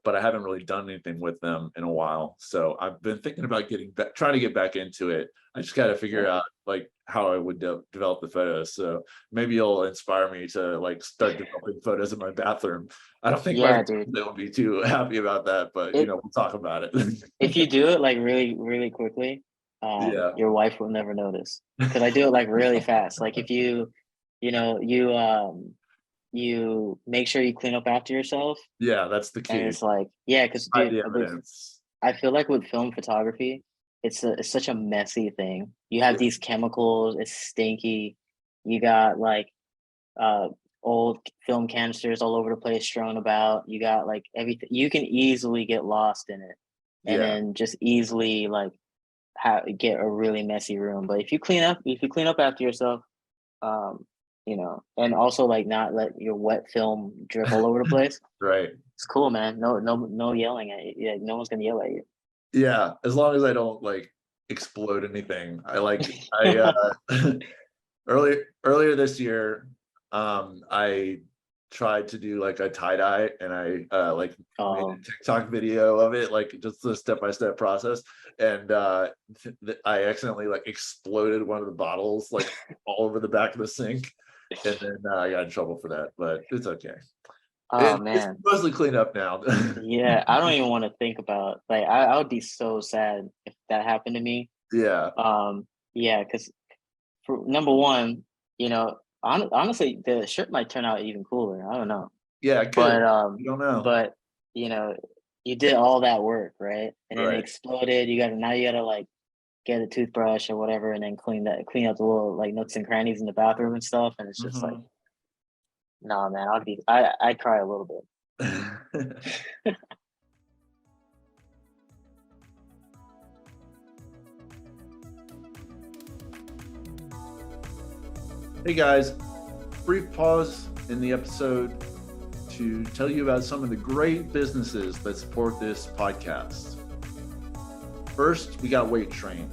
Speaker 2: but I haven't really done anything with them in a while. So I've been thinking about trying to get back into it. I just got to figure
Speaker 1: Yeah.
Speaker 2: out like how I would develop the photos. So maybe you'll inspire me to like start developing photos in my bathroom. I don't think my
Speaker 1: Yeah, dude.
Speaker 2: family will be too happy about that, but
Speaker 1: It
Speaker 2: we'll talk about it.
Speaker 1: If you do it like really, really quickly,
Speaker 2: Yeah.
Speaker 1: your wife will never notice because I do it like really fast. Like if you know, you make sure you clean up after yourself,
Speaker 2: Yeah, that's the
Speaker 1: and
Speaker 2: key.
Speaker 1: it's like, yeah, because
Speaker 2: Hide
Speaker 1: dude,
Speaker 2: the evidence.
Speaker 1: I feel like with film photography, it's such a messy thing. You have
Speaker 2: Yeah.
Speaker 1: these chemicals, it's stinky. You got like uh old film canisters all over the place strewn about. You got like everything. You can easily get lost in it, and
Speaker 2: Yeah.
Speaker 1: then just easily like get a really messy room. But if you clean up after yourself, um, and also like not let your wet film drip all over the place.
Speaker 2: Right.
Speaker 1: It's cool, man. No yelling at you. Yeah, no one's gonna yell at you.
Speaker 2: Yeah, as long as I don't like explode anything. I earlier this year, I tried to do like a tie-dye and I like made
Speaker 1: Oh,
Speaker 2: a TikTok video of it, like just the step-by-step process. And I accidentally like exploded one of the bottles like all over the back of the sink. And then I got in trouble for that, but it's okay.
Speaker 1: oh
Speaker 2: It's
Speaker 1: man.
Speaker 2: mostly cleaned up now.
Speaker 1: Yeah, I don't even want to think about like I would be so sad if that happened to me.
Speaker 2: Yeah.
Speaker 1: Yeah, because for number one, honestly, the shirt might turn out even cooler. I don't know,
Speaker 2: Yeah, it
Speaker 1: but
Speaker 2: could. You don't know.
Speaker 1: but you know, you did all that work, right? And then it
Speaker 2: Right.
Speaker 1: exploded. You gotta like get a toothbrush or whatever, and then clean out the little like nooks and crannies in the bathroom and stuff. And it's just like,
Speaker 2: Mhm.
Speaker 1: nah, man, I'd cry a little bit.
Speaker 2: Hey guys, brief pause in the episode to tell you about some of the great businesses that support this podcast. First, we got Weight Train.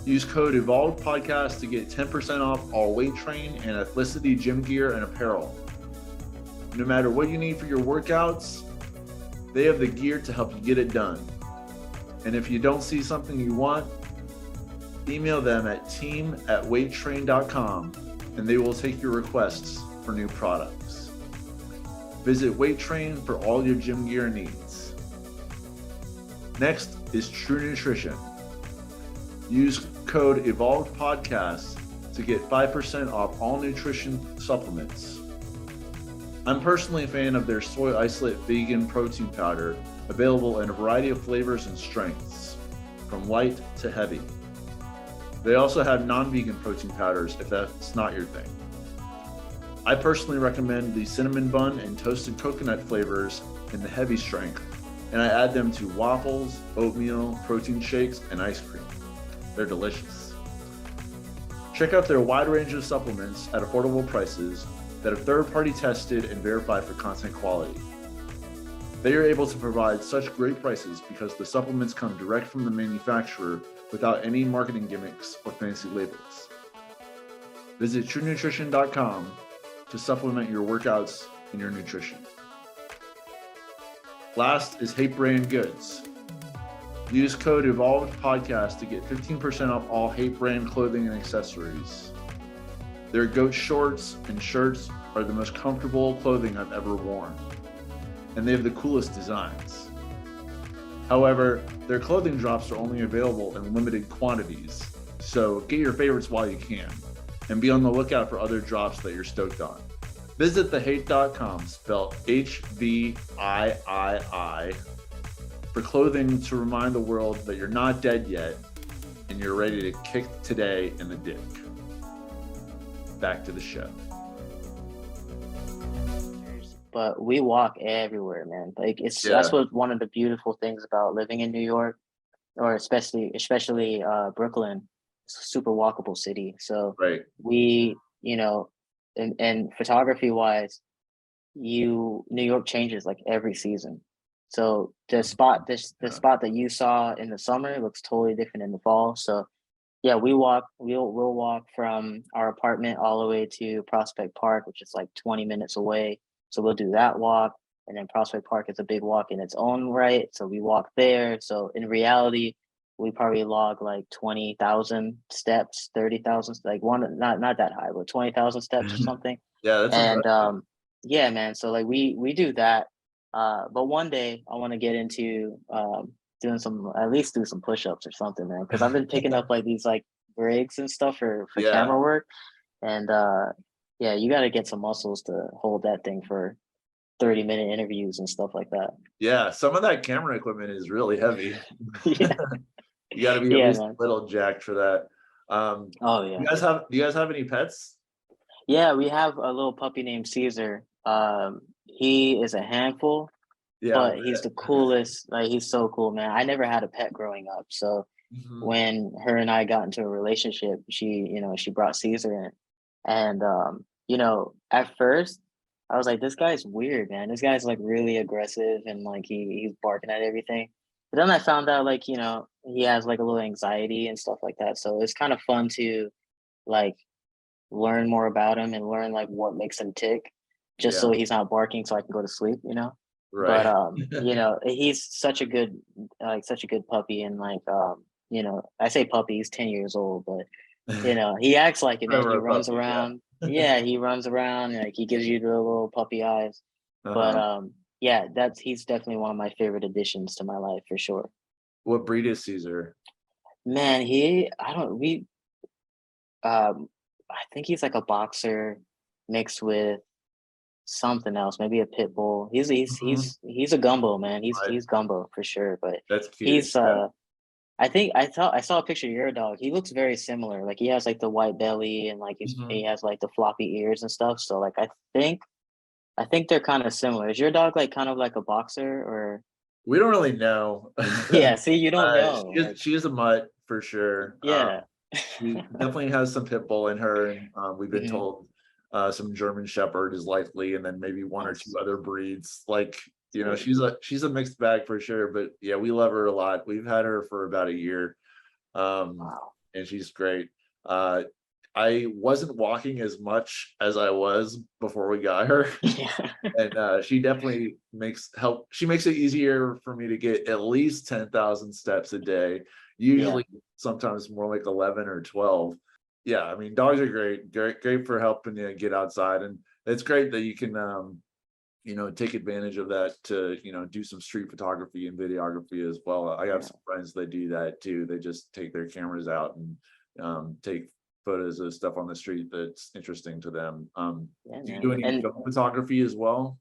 Speaker 2: Use code EvolvedPodcast to get 10% off all Weight Train and Athleticity gym gear and apparel. No matter what you need for your workouts, they have the gear to help you get it done. And if you don't see something you want, email them at team@weighttrain.com and they will take your requests for new products. Visit Weight Train for all your gym gear needs. Next is True Nutrition. Use code EvolvedPodcast to get 5% off all nutrition supplements. I'm personally a fan of their soy isolate vegan protein powder, available in a variety of flavors and strengths, from light to heavy. They also have non-vegan protein powders if that's not your thing. I personally recommend the cinnamon bun and toasted coconut flavors in the heavy strength, and I add them to waffles, oatmeal, protein shakes, and ice cream. They're delicious. Check out their wide range of supplements at affordable prices that are third-party tested and verified for content quality. They are able to provide such great prices because the supplements come direct from the manufacturer without any marketing gimmicks or fancy labels. Visit truenutrition.com to supplement your workouts and your nutrition. Last is Hate Brand Goods. Use code EvolvedPodcast to get 15% off all Hate Brand clothing and accessories. Their goat shorts and shirts are the most comfortable clothing I've ever worn, and they have the coolest designs. However, their clothing drops are only available in limited quantities, so get your favorites while you can, and be on the lookout for other drops that you're stoked on. Visit thehate.com, spelled HVIII, for clothing to remind the world that you're not dead yet and you're ready to kick today in the dick. Back to the show.
Speaker 1: But we walk everywhere, man. Like that's what one of the beautiful things about living in New York, or especially Brooklyn. It's a super walkable city. So we, and photography wise, New York changes like every season. So the spot that you saw in the summer looks totally different in the fall. So yeah, we'll walk from our apartment all the way to Prospect Park, which is like 20 minutes away. So we'll do that walk. And then Prospect Park is a big walk in its own right. So we walk there. So in reality, we probably log like 20,000 steps, 30,000, like not that high, but 20,000 steps or something.
Speaker 2: Yeah, that's
Speaker 1: impressive. Yeah, man. So like we do that. But one day I want to get into do some push-ups or something, man. Because I've been picking up like these like rigs and stuff for camera work. And yeah, you got to get some muscles to hold that thing for 30-minute interviews and stuff like that.
Speaker 2: Yeah, some of that camera equipment is really heavy.
Speaker 1: Yeah.
Speaker 2: You got to be at least a little jacked for that.
Speaker 1: Oh yeah.
Speaker 2: Do you guys have any pets?
Speaker 1: Yeah, we have a little puppy named Caesar. He is a handful, but he's the coolest. Like, he's so cool, man. I never had a pet growing up, so when her and I got into a relationship, she brought Caesar in, and at first I was like, this guy's weird, man. This guy's like really aggressive and like he's barking at everything. But then I found out like, he has like a little anxiety and stuff like that. So it's kind of fun to like learn more about him and learn like what makes him tick, just so he's not barking so I can go to sleep, Right. But he's such a good puppy, and like I say puppy, he's 10 years old, but he acts like it, man. He runs around. Yeah, he runs around, like he gives you the little puppy eyes. But he's definitely one of my favorite additions to my life for sure.
Speaker 2: What breed is Caesar?
Speaker 1: Man, I think he's like a boxer mixed with something else, maybe a pit bull. He's a gumbo, man. He's gumbo for sure. But
Speaker 2: that's cute.
Speaker 1: I think I saw a picture of your dog. He looks very similar. Like he has like the white belly and like he has like the floppy ears and stuff. So like I think they're kind of similar. Is your dog like kind of like a boxer or?
Speaker 2: We don't really know.
Speaker 1: Yeah, see, you don't know.
Speaker 2: She is a mutt for sure.
Speaker 1: Yeah.
Speaker 2: She definitely has some pit bull in her, and we've been told. some German Shepherd is likely, and then maybe one or two other breeds. Like, you know, she's a mixed bag for sure. But yeah, we love her a lot. We've had her for about a year,
Speaker 1: Wow.
Speaker 2: and she's great. I wasn't walking as much as I was before we got her.
Speaker 1: Yeah.
Speaker 2: And she definitely she makes it easier for me to get at least 10,000 steps a day,
Speaker 1: Yeah.
Speaker 2: usually sometimes more like 11 or 12. Yeah, I mean, dogs are great for helping you get outside, and it's great that you can you know, take advantage of that to, you know, do some street photography and videography as well. I have
Speaker 1: Yeah.
Speaker 2: some friends that do that too. They just take their cameras out and take photos of stuff on the street that's interesting to them.
Speaker 1: Yeah,
Speaker 2: Do you
Speaker 1: man.
Speaker 2: do any
Speaker 1: And
Speaker 2: film photography as well?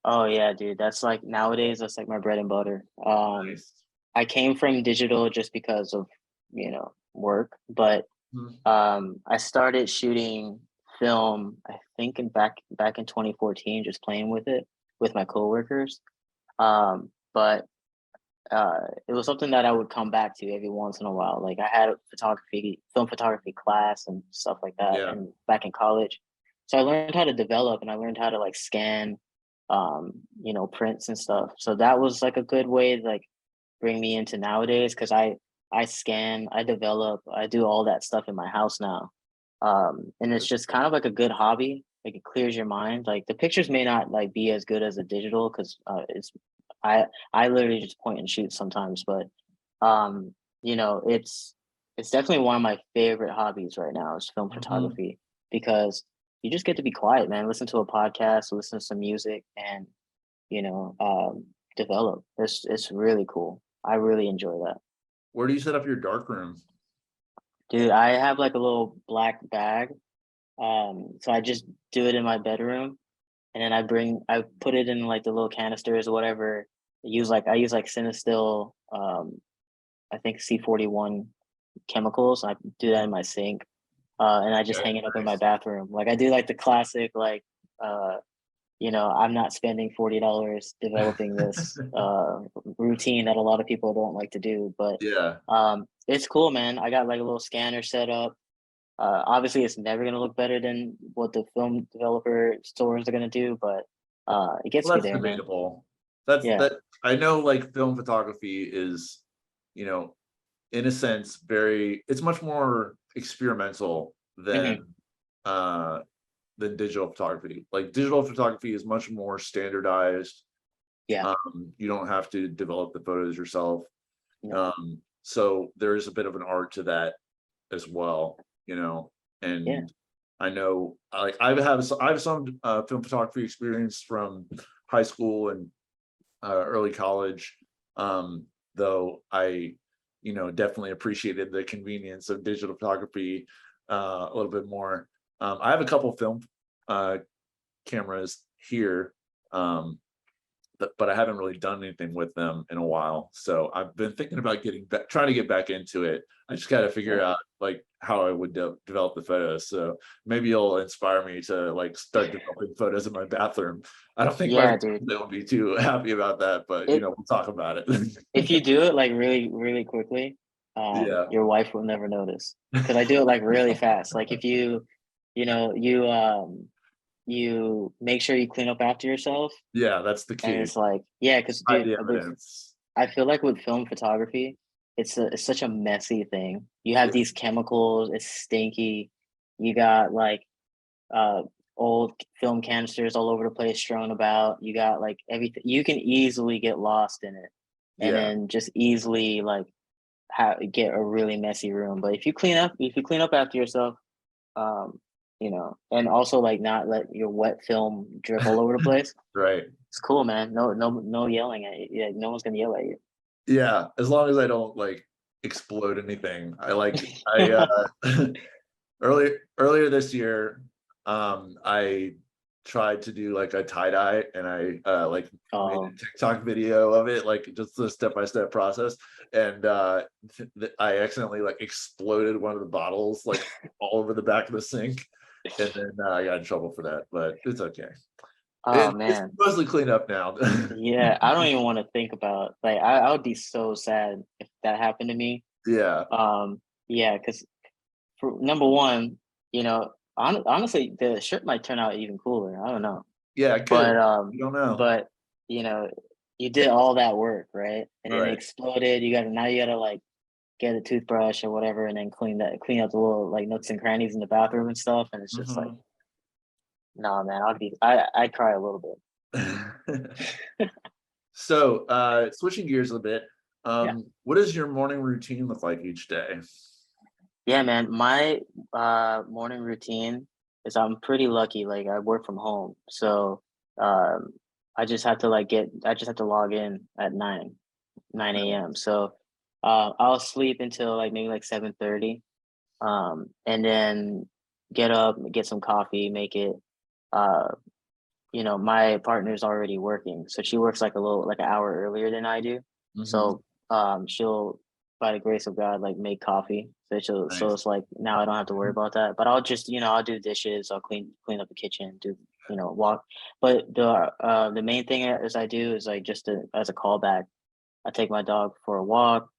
Speaker 1: oh yeah, dude, that's like nowadays that's like my bread and butter.
Speaker 2: Nice.
Speaker 1: I came from digital just because of, work, but
Speaker 2: Mhm.
Speaker 1: I started shooting film, I think back in 2014, just playing with it with my coworkers. But it was something that I would come back to every once in a while. Like I had a film photography class and stuff like that,
Speaker 2: Yeah.
Speaker 1: and back in college. So I learned how to develop and I learned how to like scan, prints and stuff. So that was like a good way to like bring me into nowadays because I scan, I develop, I do all that stuff in my house now. And it's just kind of like a good hobby. Like it clears your mind. Like the pictures may not like be as good as a digital because I I literally just point and shoot sometimes, but it's definitely one of my favorite hobbies right now is film
Speaker 2: Mhm.
Speaker 1: photography because you just get to be quiet, man. Listen to a podcast, listen to some music, and you know, um, develop. It's really cool. I really enjoy that.
Speaker 2: Where do you set up your dark room?
Speaker 1: Dude, I have like a little black bag. So I just do it in my bedroom and then I put it in like the little canisters or whatever. I use like Cinestill, I think C41 chemicals. I do that in my sink. And I just
Speaker 2: Okay,
Speaker 1: hang it up in my
Speaker 2: nice.
Speaker 1: bathroom. Like I do like the classic I'm not spending $40 developing this routine that a lot of people don't like to do, but
Speaker 2: Yeah.
Speaker 1: it's cool, man. I got like a little scanner set up. Obviously, it's never gonna look better than what the film developer stores are gonna do, but it gets
Speaker 2: Well,
Speaker 1: me
Speaker 2: that's
Speaker 1: there, man.
Speaker 2: debatable.
Speaker 1: Yeah.
Speaker 2: That I know, like, film photography is, you know, in a sense, it's much more experimental
Speaker 1: Hmm.
Speaker 2: uh than digital photography. Like digital photography is much more standardized.
Speaker 1: Yeah.
Speaker 2: You don't have to develop the photos yourself.
Speaker 1: No.
Speaker 2: So there is a bit of an art to that as well, you know.
Speaker 1: Yeah.
Speaker 2: And I know, like, I have some film photography experience from high school and early college. Um, though I, you know, definitely appreciated the convenience of digital photography a little bit more. I have a couple film uh, cameras here, um, but I haven't really done anything with them in a while. So I've been thinking about trying to get back into it. I just got to figure
Speaker 1: Yeah.
Speaker 2: out like how I would develop the photos. So maybe you'll inspire me to like start developing photos in my bathroom. I don't think my
Speaker 1: Yeah,
Speaker 2: fiance
Speaker 1: dude.
Speaker 2: will be too happy about that, but you
Speaker 1: It
Speaker 2: know, we'll talk about it.
Speaker 1: If you do it like really, really quickly,
Speaker 2: Yeah.
Speaker 1: your wife will never notice because I do it like really fast. Like if you know, you make sure you clean up after yourself,
Speaker 2: Yeah, that's the
Speaker 1: and
Speaker 2: key.
Speaker 1: it's like, yeah, because
Speaker 2: Hide
Speaker 1: dude,
Speaker 2: the evidence.
Speaker 1: I feel like with film photography, it's such a messy thing. You have
Speaker 2: Yeah.
Speaker 1: these chemicals, it's stinky. You got like uh old film canisters all over the place strewn about. You got like everything. You can easily get lost in it, and
Speaker 2: Yeah.
Speaker 1: then just easily like get a really messy room. But if you clean up after yourself, um, and also like not let your wet film drip all over the place.
Speaker 2: Right.
Speaker 1: It's cool, man. No yelling at you. Yeah, no one's gonna yell at you.
Speaker 2: Yeah, as long as I don't like explode anything. I earlier this year, I tried to do like a tie-dye and I like made
Speaker 1: Oh,
Speaker 2: a TikTok video of it, like just the step-by-step process. And I accidentally like exploded one of the bottles like all over the back of the sink. And then I got in trouble for that, but it's okay.
Speaker 1: oh
Speaker 2: It's
Speaker 1: man.
Speaker 2: mostly cleaned up now.
Speaker 1: Yeah, I don't even want to think about like I would be so sad if that happened to me.
Speaker 2: Yeah.
Speaker 1: Yeah, because for number one, you know, Honestly, the shirt might turn out even cooler. I don't know.
Speaker 2: Yeah, it could.
Speaker 1: But
Speaker 2: You don't know.
Speaker 1: but you know, you did all that work, right? And then it
Speaker 2: Right.
Speaker 1: exploded. Now you gotta like get a toothbrush or whatever, and then clean up the little like nooks and crannies in the bathroom and stuff. And it's just like,
Speaker 2: Mhm.
Speaker 1: nah, man, I'd cry a little bit.
Speaker 2: So, switching gears a bit,
Speaker 1: Yeah.
Speaker 2: what does your morning routine look like each day?
Speaker 1: Yeah, man. My morning routine is I'm pretty lucky. Like I work from home. So um I just have to log in at 9 a.m. So I'll sleep until like maybe like 7:30. And then get up, get some coffee, make it uh my partner's already working. So she works like an hour earlier than I do.
Speaker 2: Mhm.
Speaker 1: So she'll, by the grace of God, like make coffee. So
Speaker 2: Nice.
Speaker 1: it's like now I don't have to worry about that. But I'll just, I'll do dishes, I'll clean up the kitchen, do, walk. But the main thing is I do is like as a callback, I take my dog for a walk,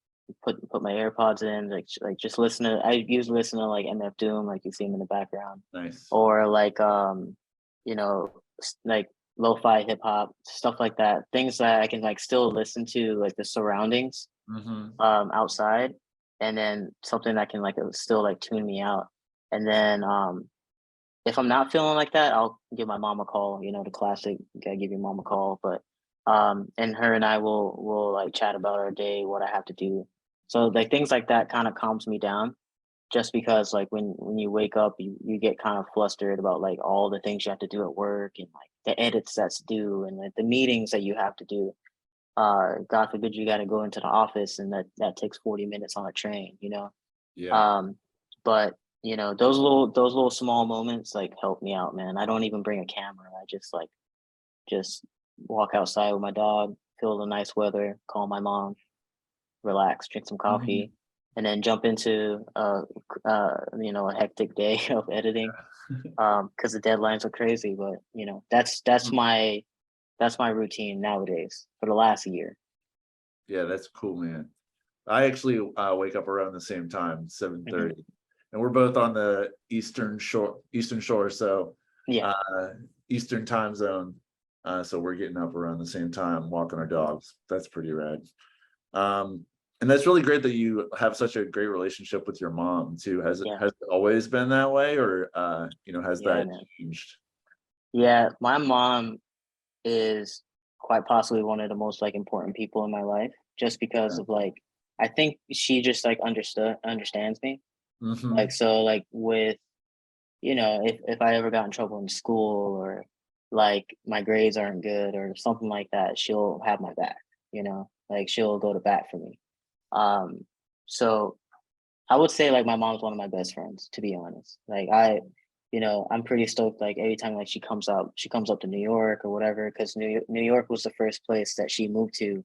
Speaker 1: put my AirPods in, like just listen to. I usually listen to like MF Doom, like you see him in the background,
Speaker 2: Nice.
Speaker 1: or like like lo-fi hip hop stuff like that. Things that I can like still listen to, like the surroundings
Speaker 2: Mhm.
Speaker 1: outside, and then something that can like still like tune me out. And then if I'm not feeling like that, I'll give my mom a call, the classic, you gotta give your mom a call. But and her and I will like chat about our day, what I have to do. So like things like that kind of calms me down, just because like when you wake up, you get kind of flustered about like all the things you have to do at work, and like the edits that's due, and like the meetings that you have to do. God forbid you gotta go into the office, and that takes 40 minutes on a train,
Speaker 2: Yeah.
Speaker 1: um, but those little small moments like help me out, man. I don't even bring a camera. I just walk outside with my dog, feel the nice weather, call my mom, relax, drink some
Speaker 2: Mhm.
Speaker 1: coffee, and then jump into a hectic day of editing. Because the deadlines are crazy. But that's my routine nowadays for the last year.
Speaker 2: Yeah, that's cool, man. I actually wake up around the same time,
Speaker 1: Hmm.
Speaker 2: 7:30, and we're both on the Eastern Shore, so
Speaker 1: Yeah,
Speaker 2: uh, Eastern time zone. So we're getting up around the same time, walking our dogs. That's pretty rad. Um, and that's really great that you have such a great relationship with your mom too.
Speaker 1: yeah,
Speaker 2: Has it always been that way, or has
Speaker 1: yeah,
Speaker 2: that
Speaker 1: man.
Speaker 2: changed?
Speaker 1: Yeah, my mom is quite possibly one of the most like important people in my life, just because
Speaker 2: Yeah.
Speaker 1: of like I think she just like understands me. Like
Speaker 2: Hmm.
Speaker 1: so like with if I ever got in trouble in school, or like my grades aren't good or something like that, she'll have my back, like she'll go to bat for me. Um so I would say like my mom's one of my best friends, to be honest. Like I'm pretty stoked. Like every time like she comes up to New York or whatever, because New York was the first place that she moved to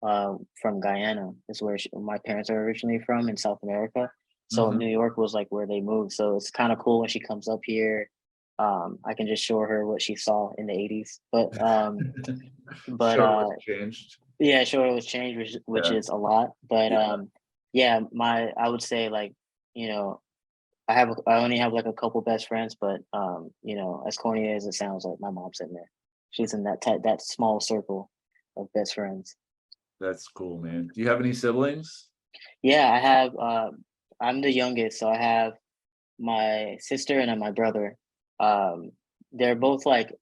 Speaker 1: from Guyana. Is where my parents are originally from in South America. So
Speaker 2: Hmm.
Speaker 1: New York was like where they moved. So it's kind of cool when she comes up here. I can just show her what she saw in the '80s. But
Speaker 2: Sure, what's changed?
Speaker 1: yeah, sure, it was changed, which
Speaker 2: Yeah,
Speaker 1: is a lot. But
Speaker 2: yeah,
Speaker 1: yeah, I would say like you know I only have like a couple best friends, but as corny as it sounds, like my mom's in there. She's in that small circle of best friends.
Speaker 2: that's cool, man. Do you have any siblings?
Speaker 1: Yeah, I have. I'm the youngest, so I have my sister and then my brother. Um, they're both like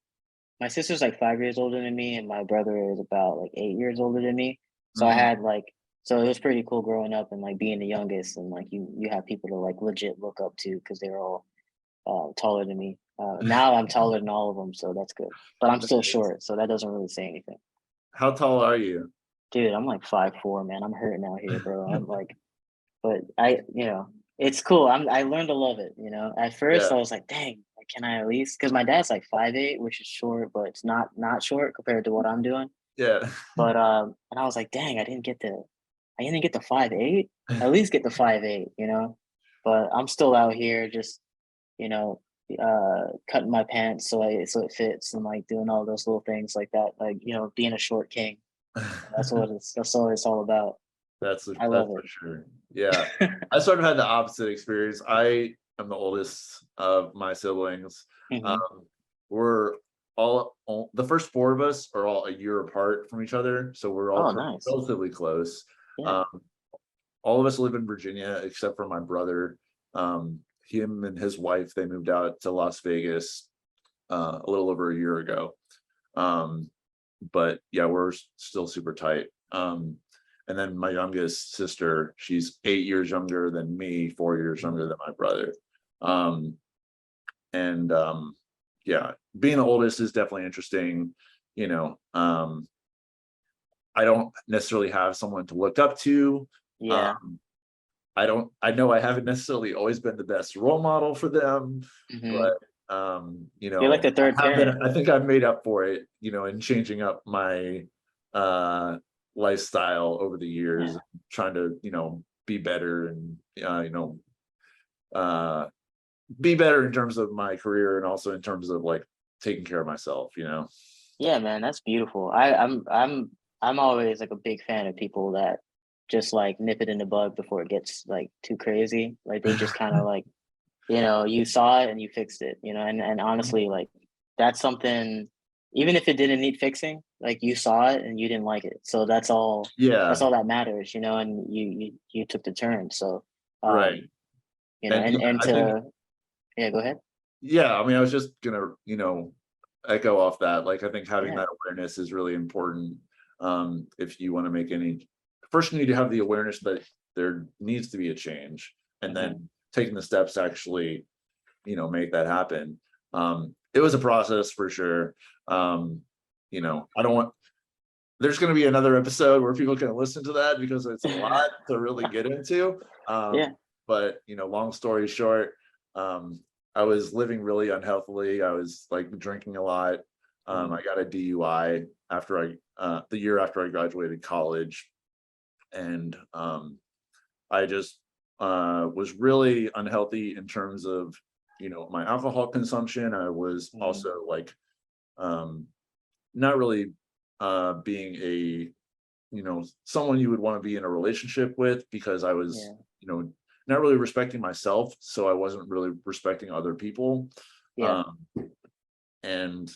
Speaker 1: my sister's like 5 years older than me, and my brother is about like 8 years older than me. So I
Speaker 2: Hmm.
Speaker 1: had like, so it was pretty cool growing up and like being the youngest, and like you have people to like legit look up to because they're all taller than me. Now I'm taller than all of them, so that's good. But I'm still
Speaker 2: Nice.
Speaker 1: short, so that doesn't really say anything.
Speaker 2: How tall are you?
Speaker 1: Dude, I'm like 5'4", man. I'm hurting out here, bro. I'm like, but it's cool. I learned to love it. At first
Speaker 2: Yeah,
Speaker 1: I was like, dang, like, can I at least? Because my dad's like 5'8", which is short, but it's not short compared to what I'm doing.
Speaker 2: yeah.
Speaker 1: But and I was like, dang, I didn't get the 5'8". At least get the 5'8", But I'm still out here just you know, cutting my pants so it fits, and like doing all those little things like that, like being a short king. That's what it's all about. I
Speaker 2: That's
Speaker 1: love
Speaker 2: for sure. Yeah. I sort of had the opposite experience. I I'm the oldest of my siblings.
Speaker 1: Hmm.
Speaker 2: Um, we're all the first four of us are all a year apart from each other, so we're all
Speaker 1: Oh, nice.
Speaker 2: relatively close.
Speaker 1: Yeah.
Speaker 2: Um, all of us live in Virginia except for my brother. Him and his wife, they moved out to Las Vegas a little over a year ago. Um, but yeah, we're still super tight. And then my youngest sister, she's 8 years younger than me, 4 years younger than my brother. Um, and yeah, being the oldest is definitely interesting. You know, I don't necessarily have someone to look up to.
Speaker 1: Yeah.
Speaker 2: Um, I know I haven't necessarily always been the best role model for them,
Speaker 1: Hmm.
Speaker 2: but
Speaker 1: You're like the third
Speaker 2: I have been,
Speaker 1: parent.
Speaker 2: I think I've made up for it, in changing up my uh lifestyle over the years,
Speaker 1: Yeah.
Speaker 2: trying to, be better and uh be better in terms of my career and also in terms of like taking care of myself.
Speaker 1: Yeah, man, that's beautiful. I'm always like a big fan of people that just like nip it in the bud before it gets like too crazy. Like they just kind of like, you saw it and you fixed it, and honestly, like that's something, even if it didn't need fixing, like you saw it and you didn't like it. So that's
Speaker 2: Yeah,
Speaker 1: all that matters, and you took the turn. So
Speaker 2: right.
Speaker 1: um,
Speaker 2: And yeah,
Speaker 1: and
Speaker 2: I think,
Speaker 1: to yeah, go ahead.
Speaker 2: yeah, I mean, I was just gonna, echo off that. Like, I think having
Speaker 1: Yeah.
Speaker 2: that awareness is really important. If you want to make any, first you need to have the awareness that there needs to be a change, and
Speaker 1: Hmm.
Speaker 2: then taking the steps to actually, make that happen. It was a process for sure. I don't want, there's going to be another episode where people can listen to that because it's a lot to really get into.
Speaker 1: Yeah.
Speaker 2: But long story short, um, I was living really unhealthily. I was like drinking a lot.
Speaker 1: Mhm.
Speaker 2: I got a DUI the year after I graduated college, and I just was really unhealthy in terms of my alcohol consumption. I was
Speaker 1: Mhm.
Speaker 2: also like um, not really being a someone you would want to be in a relationship with, because I was
Speaker 1: Yeah.
Speaker 2: not really respecting myself, so I wasn't really respecting other people.
Speaker 1: Yeah.
Speaker 2: um and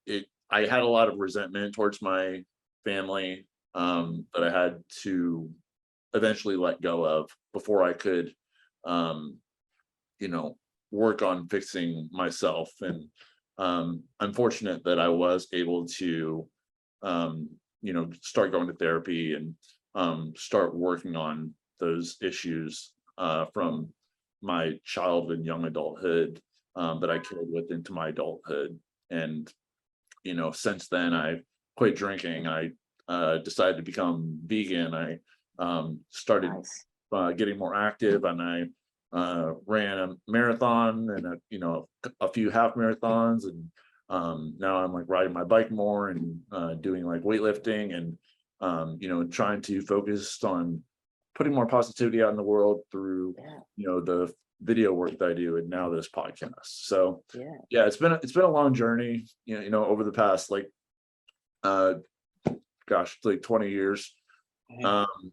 Speaker 2: it I had a lot of resentment towards my family, that I had to eventually let go of before I could um you know work on fixing myself. And I'm fortunate that I was able to start going to therapy and start working on those issues from my child and young adulthood, that I carried with into my adulthood. And since then I quit drinking. I decided to become vegan. I started
Speaker 1: Nice.
Speaker 2: getting more active, and I ran a marathon and a few half marathons, and now I'm like riding my bike more and doing like weightlifting, and trying to focus on putting more positivity out in the world through
Speaker 1: Yeah.
Speaker 2: the video work that I do, and now this podcast. So
Speaker 1: Yeah.
Speaker 2: yeah, it's been a long journey, over the past like uh like 20 years.
Speaker 1: Mhm.
Speaker 2: Um,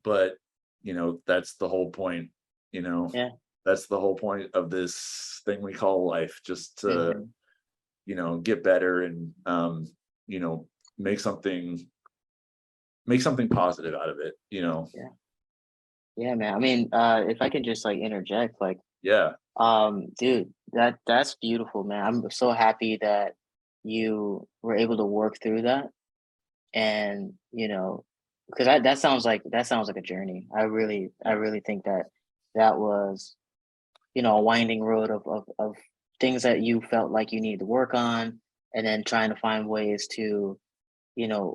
Speaker 2: but that's the whole point. you know
Speaker 1: Yeah.
Speaker 2: that's the whole point of this thing we call life, just to
Speaker 1: Mhm.
Speaker 2: get better and you know make something positive out of it.
Speaker 1: Yeah. Yeah, man. I mean, if I can just like interject, like,
Speaker 2: Yeah,
Speaker 1: dude, that's beautiful, man. I'm so happy that you were able to work through that, and because that sounds like a journey. I really think that that was a winding road of things that you felt like you needed to work on, and then trying to find ways to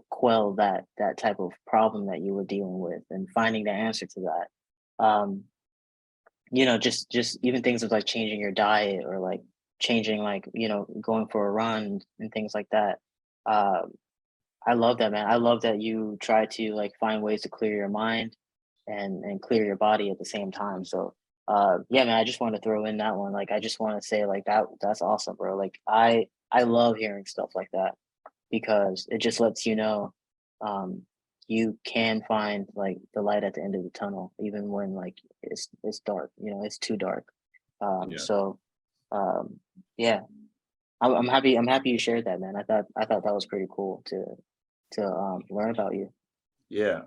Speaker 1: quell that type of problem that you were dealing with, and finding the answer to that. Just even things of like changing your diet, or like changing, like going for a run and things like that. um I love that, man. I love that you try to like find ways to clear your mind and clear your body at the same time. So yeah, man, I just want to throw in that one. Like I just want to say like that's awesome, bro. Like I love hearing stuff like that, because it just lets um you can find like the light at the end of the tunnel, even when like it's dark, it's too dark.
Speaker 2: Yeah.
Speaker 1: So yeah, I'm happy. I'm happy you shared that, man. I thought that was pretty cool to learn about you.
Speaker 2: Yeah.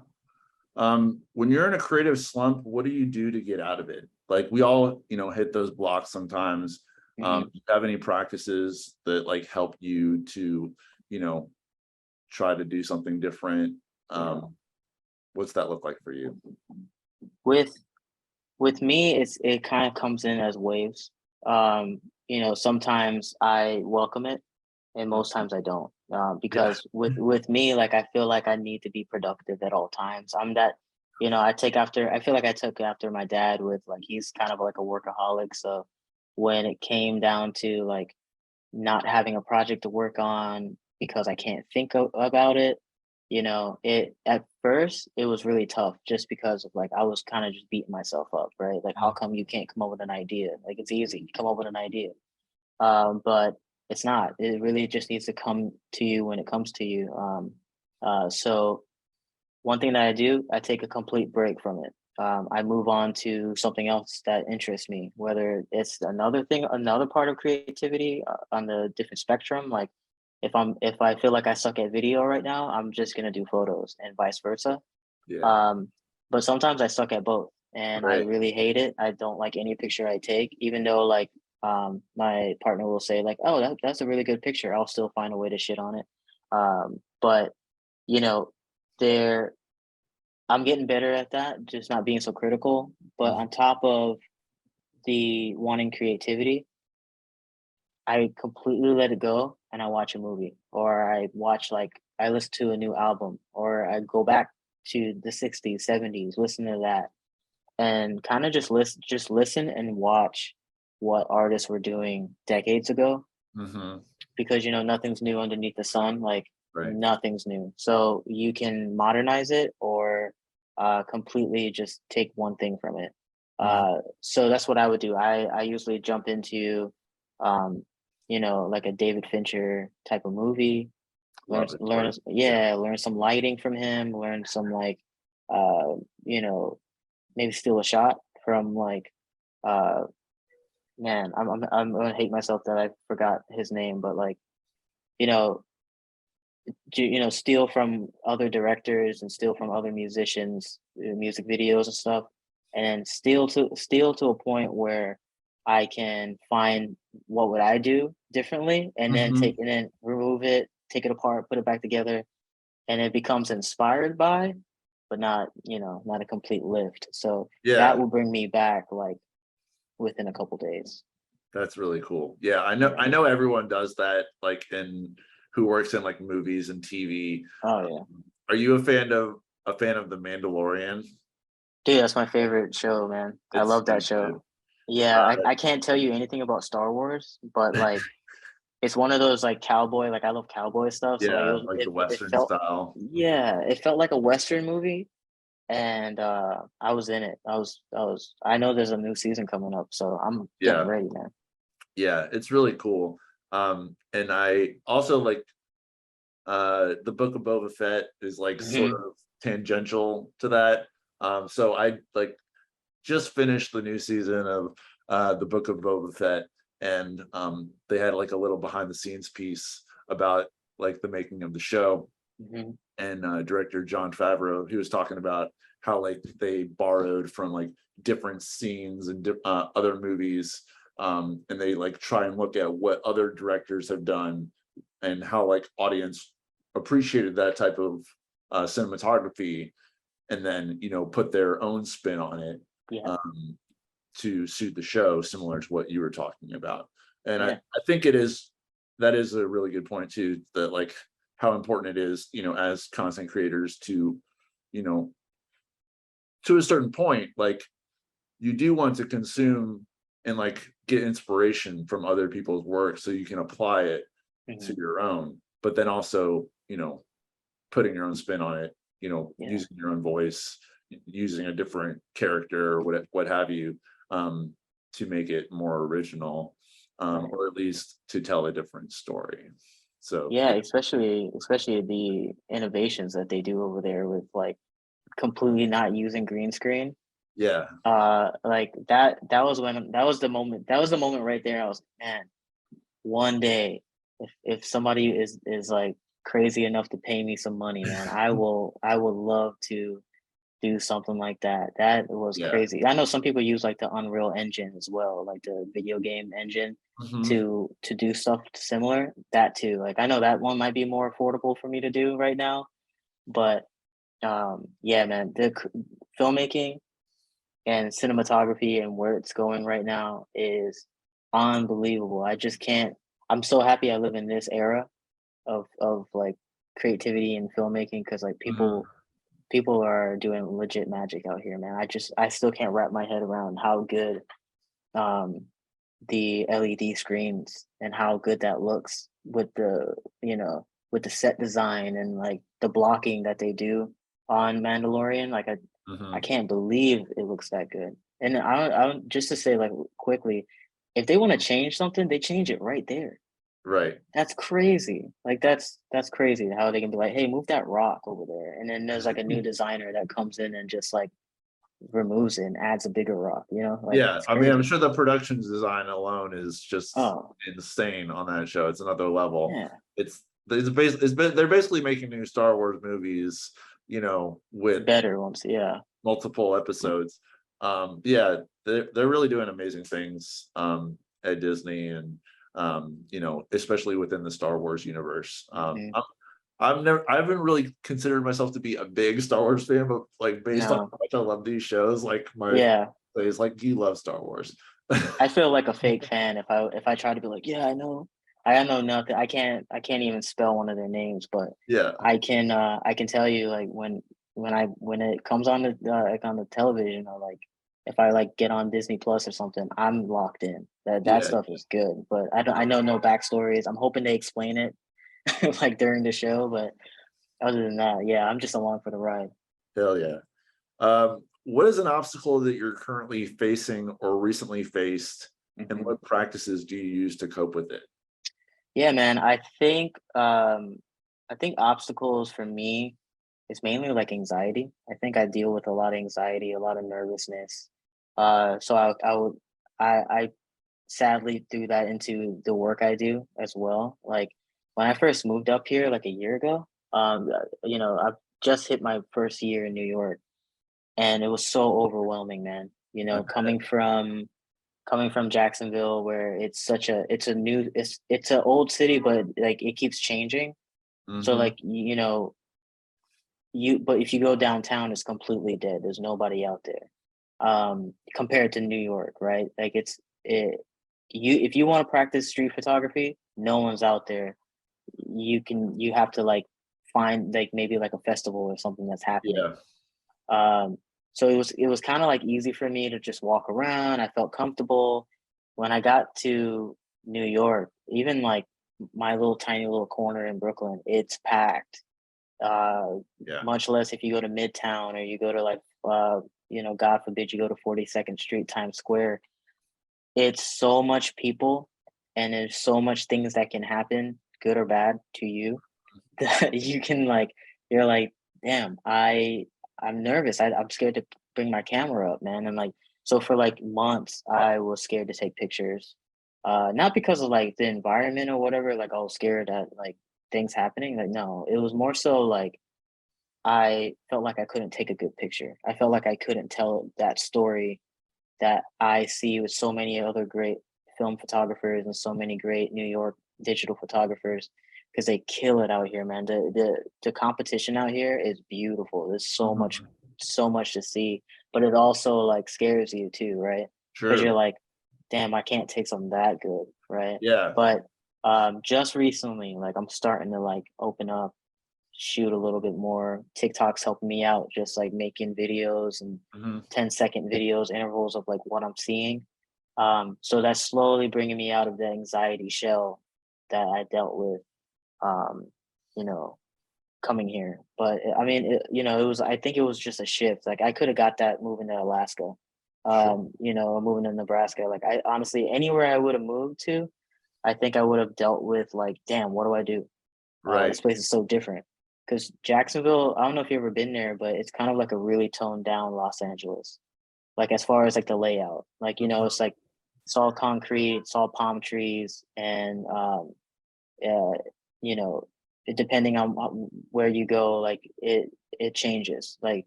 Speaker 2: When you're in a creative slump, what do you do to get out of it? Like we all, hit those blocks sometimes.
Speaker 1: Mhm.
Speaker 2: Do you have any practices that like help you to, you know, try to do something different?
Speaker 1: Yeah.
Speaker 2: What's that look like for you?
Speaker 1: With with me, it kind of comes in as waves. Sometimes I welcome it, and most times I don't.
Speaker 2: Yeah.
Speaker 1: Because with me, like I feel like I need to be productive at all times. I'm that, I take after. I feel like I took after my dad with like he's kind of like a workaholic. So when it came down to like not having a project to work on because I can't think about it. It at first it was really tough just because of like I was kind of just beating myself up, right? Like, how come you can't come up with an idea? Like, it's easy, come up with an idea. But it's not. It really just needs to come to you when it comes to you. So one thing that I do, I take a complete break from it. I move on to something else that interests me, whether it's another thing, another part of creativity on the different spectrum. Like if I feel like I suck at video right now, I'm just gonna do photos and vice versa.
Speaker 2: Yeah.
Speaker 1: Um, but sometimes I suck at both, and I
Speaker 2: Right.
Speaker 1: really hate it. I don't like any picture I take, even though like my partner will say like, "Oh, that's a really good picture." I'll still find a way to shit on it. But you know, there I'm getting better at that, just not being so critical. But
Speaker 2: Mhm.
Speaker 1: on top of the wanting creativity, I completely let it go and I watch a movie or I listen to a new album or I go back to the 60s, 70s, listen to that and kind of just listen and watch what artists were doing decades ago
Speaker 2: Mhm.
Speaker 1: because nothing's new underneath the sun, like
Speaker 2: Right.
Speaker 1: nothing's new. So you can modernize it or completely just take one thing from it.
Speaker 2: Mhm.
Speaker 1: So that's what I would do. I usually jump into um, like a David Fincher type of movie, learn
Speaker 2: Love it.
Speaker 1: learn
Speaker 2: Yeah.
Speaker 1: yeah, learn some lighting from him, learn some like uh, you know, maybe steal a shot from like uh man, I'm gonna hate myself that I forgot his name, but like you know steal from other directors and steal from other musicians music videos and stuff and steal to a point where I can find what would I do differently
Speaker 2: Mhm.
Speaker 1: and then remove it, take it apart, put it back together, and it becomes inspired by but not a complete lift. So that
Speaker 2: Yeah.
Speaker 1: will bring me back like within a couple days.
Speaker 2: That's really cool. Yeah, I know
Speaker 1: Yeah.
Speaker 2: I know everyone does that, like in who works in like movies and TV.
Speaker 1: Oh
Speaker 2: Um,
Speaker 1: yeah.
Speaker 2: are you a fan of The Mandalorian?
Speaker 1: Dude, that's my favorite show, man. I
Speaker 2: It's
Speaker 1: love
Speaker 2: so
Speaker 1: that
Speaker 2: good.
Speaker 1: show. Yeah,
Speaker 2: Uh,
Speaker 1: I can't tell you anything about Star Wars, but like it's one of those like cowboy, like I love cowboy stuff. So like
Speaker 2: yeah, like the
Speaker 1: it
Speaker 2: Western
Speaker 1: felt
Speaker 2: style.
Speaker 1: yeah, it felt like a Western movie and I was in it. I know there's a new season coming up, so I'm getting
Speaker 2: Yeah,
Speaker 1: ready, man.
Speaker 2: yeah, it's really cool. And I also like the Book of Boba Fett is like sort
Speaker 1: Hmm.
Speaker 2: of tangential to that. So I like just finished the new season of the Book of Boba Fett, and they had like a little behind the scenes piece about like the making of the show,
Speaker 1: Hmm.
Speaker 2: and director John Favreau, he was talking about how like they borrowed from like different scenes and other movies, and they like try and look at what other directors have done and how like audience appreciated that type of cinematography, and then put their own spin on it,
Speaker 1: Yeah,
Speaker 2: um, to suit the show, similar to what you were talking about. And I,
Speaker 1: yeah,
Speaker 2: I think that is a really good point too, that like how important it is, as content creators to, you know, to a certain point, like you do want to consume and like get inspiration from other people's work so you can apply it to
Speaker 1: hmm,
Speaker 2: your own, but then also, putting your own spin on it,
Speaker 1: yeah,
Speaker 2: using your own voice, using a different character or what have you, um, to make it more original,
Speaker 1: right.
Speaker 2: or at least to tell a different story. So
Speaker 1: Yeah, especially the innovations that they do over there with like completely not using green screen.
Speaker 2: yeah,
Speaker 1: Like that was the moment right there. I was like, man, one day if somebody is like crazy enough to pay me some money, man, I would love to do something like that. That was
Speaker 2: yeah.
Speaker 1: crazy. I know some people use like the Unreal Engine as well, like the video game engine
Speaker 2: Hmm.
Speaker 1: to do stuff similar. That too. Like I know that one might be more affordable for me to do right now, but yeah, man, filmmaking and cinematography and where it's going right now is unbelievable. I just can't. I'm so happy I live in this era of like creativity and filmmaking because like
Speaker 2: Hmm.
Speaker 1: people are doing legit magic out here, man. I still can't wrap my head around how good um the LED screens and how good that looks with the with the set design and like the blocking that they do on Mandalorian. Like I
Speaker 2: Hmm.
Speaker 1: can't believe it looks that good. And I don't just to say like quickly, if they want to change something, they change it right there.
Speaker 2: Right.
Speaker 1: That's crazy. Like that's crazy how they can be like, hey, move that rock over there. And then there's like a new designer that comes in and just like removes it and adds a bigger rock, Like
Speaker 2: Yeah,
Speaker 1: it's
Speaker 2: I mean, I'm
Speaker 1: crazy.
Speaker 2: sure the production design alone is just
Speaker 1: Oh,
Speaker 2: insane on that show. It's another level.
Speaker 1: yeah.
Speaker 2: They're basically making new Star Wars movies, with
Speaker 1: Better ones, yeah.
Speaker 2: multiple episodes. Yeah, they're really doing amazing things at Disney, and especially within the Star Wars universe.
Speaker 1: Mhm.
Speaker 2: I haven't really considered myself to be a big Star Wars fan, but like based on
Speaker 1: No.
Speaker 2: how much I love these shows, like my
Speaker 1: Yeah.
Speaker 2: is like, you love Star Wars.
Speaker 1: I feel like a fake fan if I try to be like, yeah, I know. I know nothing. I can't even spell one of their names, but
Speaker 2: Yeah,
Speaker 1: I can tell you like when it comes on the like on the television or like if I like get on Disney Plus or something, I'm locked in. That
Speaker 2: yeah,
Speaker 1: stuff is good, but I know no backstories. I'm hoping they explain it like during the show, but other than that, yeah, I'm just along for the ride.
Speaker 2: hell yeah. What is an obstacle that you're currently facing or recently faced, and
Speaker 1: Mhm.
Speaker 2: what practices do you use to cope with it?
Speaker 1: Yeah, man. I think obstacles for me is mainly like anxiety. I think I deal with a lot of anxiety, a lot of nervousness. So I sadly threw that into the work I do as well. Like when I first moved up here like a year ago, I've just hit my first year in New York and it was so overwhelming, man. Coming from Jacksonville where it's an old city, but like it keeps changing. So
Speaker 2: Hmm.
Speaker 1: like but if you go downtown, it's completely dead. There's nobody out there. Compared to New York, right? Like you if you want to practice street photography, no one's out there. You have to like find like maybe like a festival or something that's happening.
Speaker 2: Yeah,
Speaker 1: Um, so it was kind of like easy for me to just walk around. I felt comfortable. When I got to New York, even like my little tiny little corner in Brooklyn, it's packed. Uh,
Speaker 2: yeah,
Speaker 1: Much less if you go to Midtown or you go to like God forbid you go to 42nd Street, Times Square. It's so much people, and there's so much things that can happen, good or bad, to you that you can like you're like, damn, I'm nervous. I'm scared to bring my camera up, man. And like so for like months I was scared to take pictures. Not because of like the environment or whatever, like I was scared at like things happening. Like no, it was more so like I felt like I couldn't take a good picture. I felt like I couldn't tell that story that I see with so many other great film photographers and so many great New York digital photographers because they kill it out here, man. The competition out here is beautiful. There's
Speaker 2: mhm,
Speaker 1: so much to see, but it also like scares you too, right? Because you're
Speaker 2: true.
Speaker 1: like, damn, I can't take something that good, right?
Speaker 2: Yeah,
Speaker 1: But just recently, like I'm starting to like open up, shoot a little bit more. TikTok's helping me out, just like making videos and
Speaker 2: mhm,
Speaker 1: 10-second videos, intervals of like what I'm seeing. So that's slowly bringing me out of the anxiety shell that I dealt with, um, you know, coming here. But I mean, it was, I think it was just a shift. Like I could have got that moving to Alaska,
Speaker 2: sure.
Speaker 1: moving to Nebraska. Like I honestly, anywhere I would have moved to, I think I would have dealt with like, damn, what do I do?
Speaker 2: Right.
Speaker 1: This place is so different. Because Jacksonville, I don't know if you've ever been there, but it's kind of like a really toned down Los Angeles. Like as far as like the layout, like it's like it's all concrete, it's all palm trees, and uh, you know, depending on where you go, like it changes. Like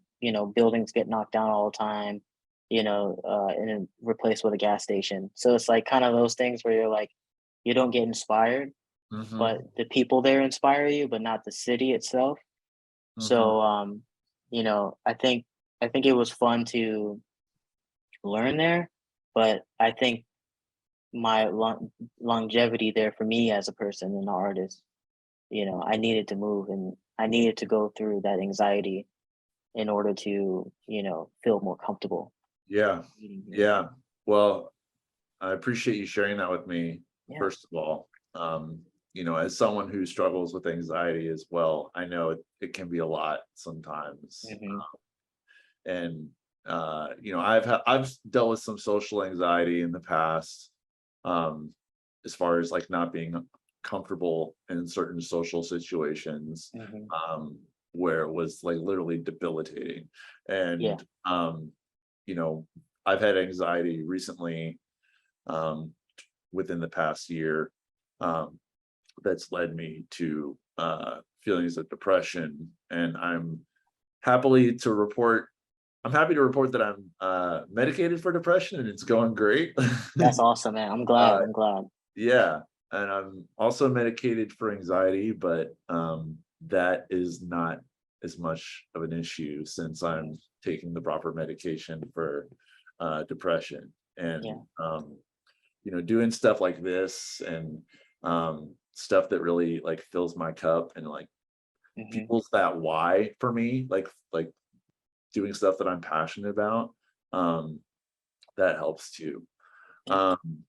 Speaker 1: buildings get knocked down all the time, and then replaced with a gas station. So it's like kind of those things where you're like, you don't get inspired, but
Speaker 2: Mm-hmm.
Speaker 1: the people there inspire you, but not the city itself.
Speaker 2: Mm-hmm.
Speaker 1: So I think it was fun to learn there, but I think my longevity there for me as a person and an artist, I needed to move and I needed to go through that anxiety in order to, feel more comfortable
Speaker 2: Yeah.
Speaker 1: eating here.
Speaker 2: Yeah. Well, I appreciate you sharing that with me,
Speaker 1: Yeah.
Speaker 2: first of all. As someone who struggles with anxiety as well, I know it can be a lot sometimes.
Speaker 1: Hmm.
Speaker 2: And I've dealt with some social anxiety in the past, um, as far as like not being comfortable in certain social situations,
Speaker 1: Hmm.
Speaker 2: um, where it was like literally debilitating.
Speaker 1: Yeah.
Speaker 2: And you know, I've had anxiety recently, um, within the past year, um, that's led me to feelings of depression. And happily to report I'm happy to report that I'm medicated for depression and it's going great.
Speaker 1: That's awesome, man. I'm glad.
Speaker 2: uh,
Speaker 1: I'm glad.
Speaker 2: yeah, and I'm also medicated for anxiety, but that is not as much of an issue since
Speaker 1: Hmm.
Speaker 2: I'm taking the proper medication for depression. And
Speaker 1: Yeah.
Speaker 2: doing stuff like this and stuff that really like fills my cup and like
Speaker 1: Hmm.
Speaker 2: fuels that why for me, like doing stuff that I'm passionate about, um, that helps too.
Speaker 1: Yeah.
Speaker 2: Um,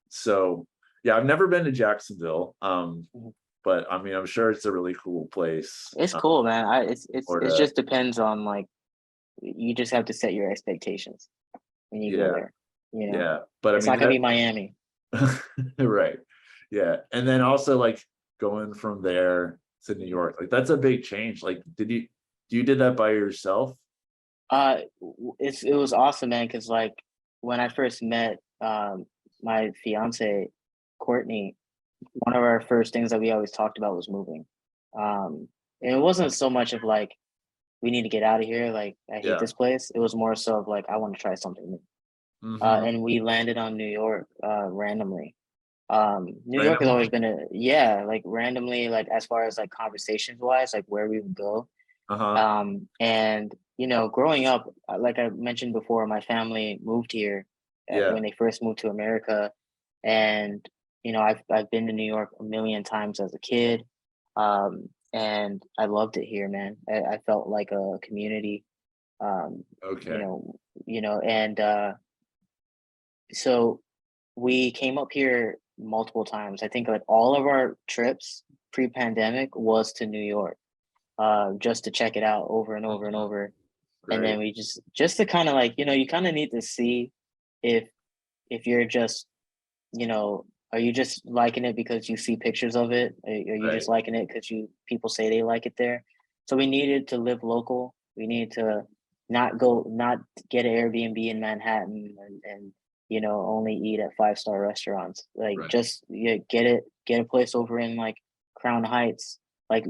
Speaker 2: so yeah, I've never been to Jacksonville,
Speaker 1: Mhm.
Speaker 2: but I mean, I'm sure it's a really cool place.
Speaker 1: It's cool, man. It
Speaker 2: Florida,
Speaker 1: just depends on like you just have to set your expectations when you go
Speaker 2: yeah,
Speaker 1: there. You know,
Speaker 2: yeah. But I
Speaker 1: it's
Speaker 2: mean
Speaker 1: not gonna
Speaker 2: that,
Speaker 1: be Miami.
Speaker 2: right, yeah. And then also like going from there to New
Speaker 1: Mhm.
Speaker 2: York, like that's a big change. Like, you did that by yourself?
Speaker 1: It was awesome, man. Cause like when I first met my fiance Courtney, one of our first things that we always talked about was moving. And it wasn't so much of like we need to get out of here, like I hate
Speaker 2: Yeah.
Speaker 1: this place. It was more so of like I want to try something new.
Speaker 2: Mm-hmm.
Speaker 1: And we landed on New York randomly. New York has always
Speaker 2: Randomly.
Speaker 1: been like randomly, like as far as like conversations wise, like where we would go.
Speaker 2: Uh-huh.
Speaker 1: And growing up, like I mentioned before, my family moved here
Speaker 2: Yeah.
Speaker 1: when they first moved to America, and I've been to New York a million times as a kid, and I loved it here, man. I felt like a community, um, you
Speaker 2: Okay.
Speaker 1: know, and so we came up here multiple times. I think like all of our trips pre-pandemic was to New York, just to check it out over and over and
Speaker 2: Mhm.
Speaker 1: over. And then
Speaker 2: Great.
Speaker 1: we just to kind of like, you kind of need to see if you're just, are you just liking it because you see pictures of it? Are you just
Speaker 2: Right.
Speaker 1: liking it because people say they like it there? So we needed to live local. We needed to not get an Airbnb in Manhattan and only eat at five-star restaurants. Like
Speaker 2: Right.
Speaker 1: just get a place over in like Crown Heights, like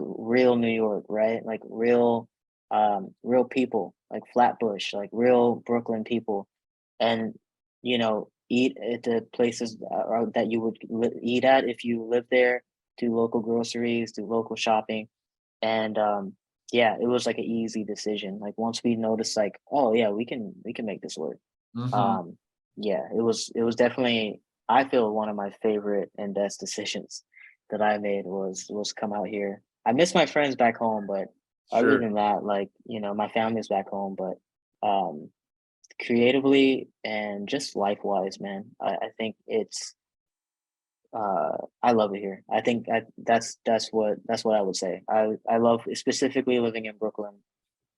Speaker 1: real New York, right? Like real people, like Flatbush, like real Brooklyn people, and eat at the places that you would eat at if you live there. Do local groceries, do local shopping, and yeah, it was like an easy decision. Like once we noticed, like, oh yeah, we can make this work.
Speaker 2: Mhm.
Speaker 1: Um, yeah, it was definitely, I feel, one of my favorite and best decisions that I made was come out here. I miss my friends back home, but other
Speaker 2: Sure.
Speaker 1: than that, like my family's back home, but um creatively and just life wise, man, I think it's I love it here. I think that's what I would say. I love specifically living in Brooklyn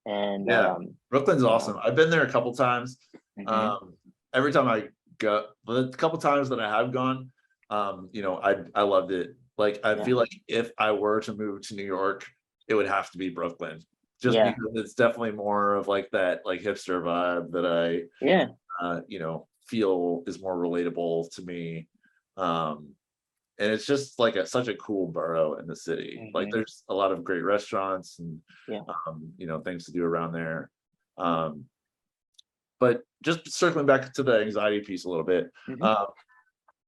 Speaker 1: and
Speaker 2: Yeah. Brooklyn's awesome.
Speaker 1: um
Speaker 2: I've been there a couple times.
Speaker 1: mhm,
Speaker 2: Um, every time I go, the couple times that I have gone, You know, I loved it. Like, I
Speaker 1: Yeah.
Speaker 2: feel like if I were to move to New York, it would have to be Brooklyn, just
Speaker 1: Yeah.
Speaker 2: because it's definitely more of like that like hipster vibe that I
Speaker 1: Yeah.
Speaker 2: you know, feel is more relatable to me. Um, and it's just like such a cool borough in the city. Like,
Speaker 1: Hmm.
Speaker 2: there's a lot of great restaurants and
Speaker 1: Yeah.
Speaker 2: you know, things to do around there. Um, but just circling back to the anxiety piece a little bit,
Speaker 1: Hmm.
Speaker 2: uh,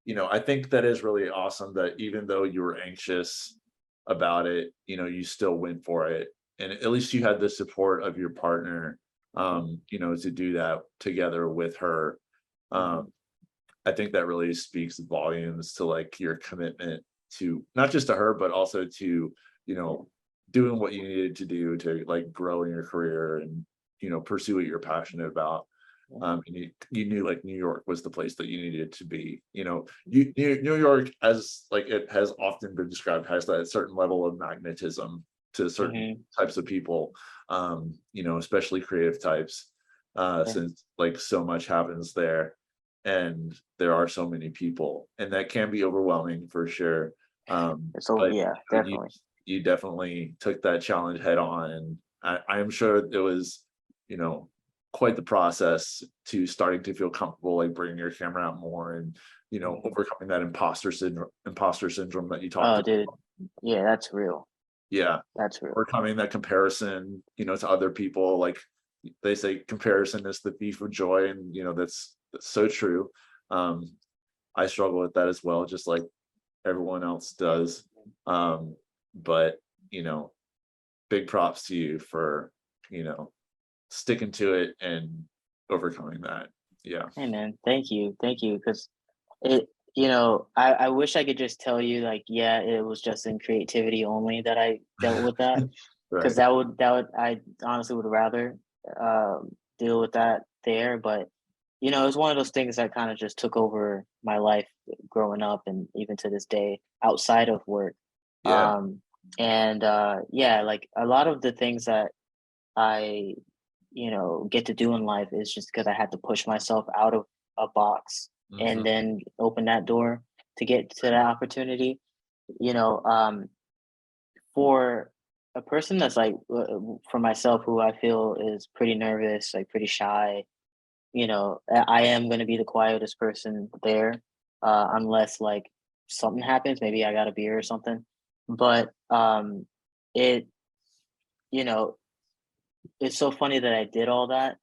Speaker 2: you know, I think that is really awesome that even though you were anxious about it, you know, you still went for it. And at least you had the support of your partner,
Speaker 1: Yeah.
Speaker 2: you know, to do that together with her.
Speaker 1: Hmm.
Speaker 2: Um, I think that really speaks volumes to like your commitment to not just to her, but also to, you
Speaker 1: Yeah.
Speaker 2: know, doing what you needed to do to like grow in your career and, you know, pursue what you're passionate about.
Speaker 1: Yeah.
Speaker 2: And you knew like New York was the place that you needed to be. You know, New York, as like it has often been described, has that certain level of magnetism to certain
Speaker 1: Hmm.
Speaker 2: types of people. You know, especially creative types,
Speaker 1: Yeah.
Speaker 2: since like so much happens there, and there are so many people, and that can be overwhelming for sure.
Speaker 1: So
Speaker 2: But
Speaker 1: yeah,
Speaker 2: you know, you
Speaker 1: definitely.
Speaker 2: you definitely took that challenge head on, and I am sure it was, you know, quite the process to starting to feel comfortable, like bringing your camera out more, and you know,
Speaker 1: Hmm.
Speaker 2: overcoming that imposter syndrome that you talked
Speaker 1: Oh,
Speaker 2: about.
Speaker 1: dude. Yeah, that's real.
Speaker 2: Yeah,
Speaker 1: That's real.
Speaker 2: overcoming that comparison, you know, to other people. Like they say, comparison is the thief of joy, and you know, that's so true. Um, I struggle with that as well, just like everyone else does. Um, but you know, big props to you for, you know, sticking to it and overcoming that. Yeah.
Speaker 1: Hey man, thank you, because it, I wish I could just tell you like, yeah, it was just in creativity only that I dealt with that, because
Speaker 2: Right.
Speaker 1: that would I honestly would rather deal with that there, but it was one of those things that kind of just took over my life growing up and even to this day outside of work.
Speaker 2: Yeah.
Speaker 1: And yeah, like a lot of the things that I get to do in life is just because I had to push myself out of a box and
Speaker 2: Hmm.
Speaker 1: then open that door to get to that opportunity. You know, for a person that's like, for myself, who I feel is pretty nervous, like pretty shy, I am going to be the quietest person there, unless like something happens. Maybe I got a beer or something. But it, you know, it's so funny that I did all that,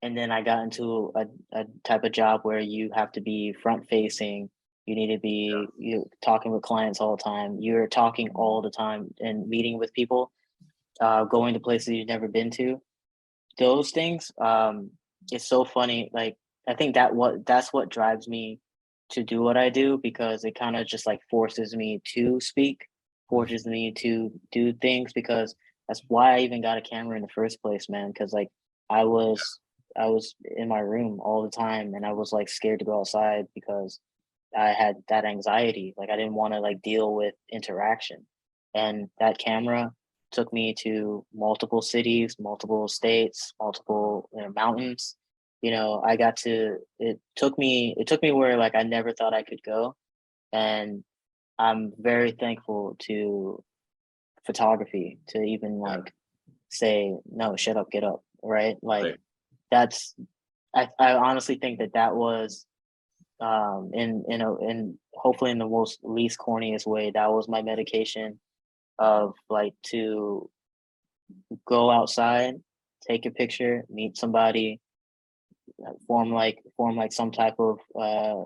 Speaker 1: and then I got into a type of job where you have to be front facing. You need to be you talking with clients all the time. You're talking all the time and meeting with people, going to places you've never been to. Those things, it's so funny. Like I think that's what drives me to do what I do, because it kind of just like forces me to speak,
Speaker 2: Hmm.
Speaker 1: forces me to do things, because that's why I even got a camera in the first place, man. Because like I was I was in my room all the time and I was like scared to go outside because I had that anxiety. Like I didn't want to like deal with interaction. And that camera took me to multiple cities, multiple states, multiple mountains. I got to it took me where like I never thought I could go. And I'm very thankful to photography to even
Speaker 2: Yeah.
Speaker 1: like say, no, shut up, get up. Right. Like
Speaker 2: Right.
Speaker 1: that's I honestly think that was in hopefully in the most least corniest way, that was my medication of like to go outside, take a picture, meet somebody, form like some type of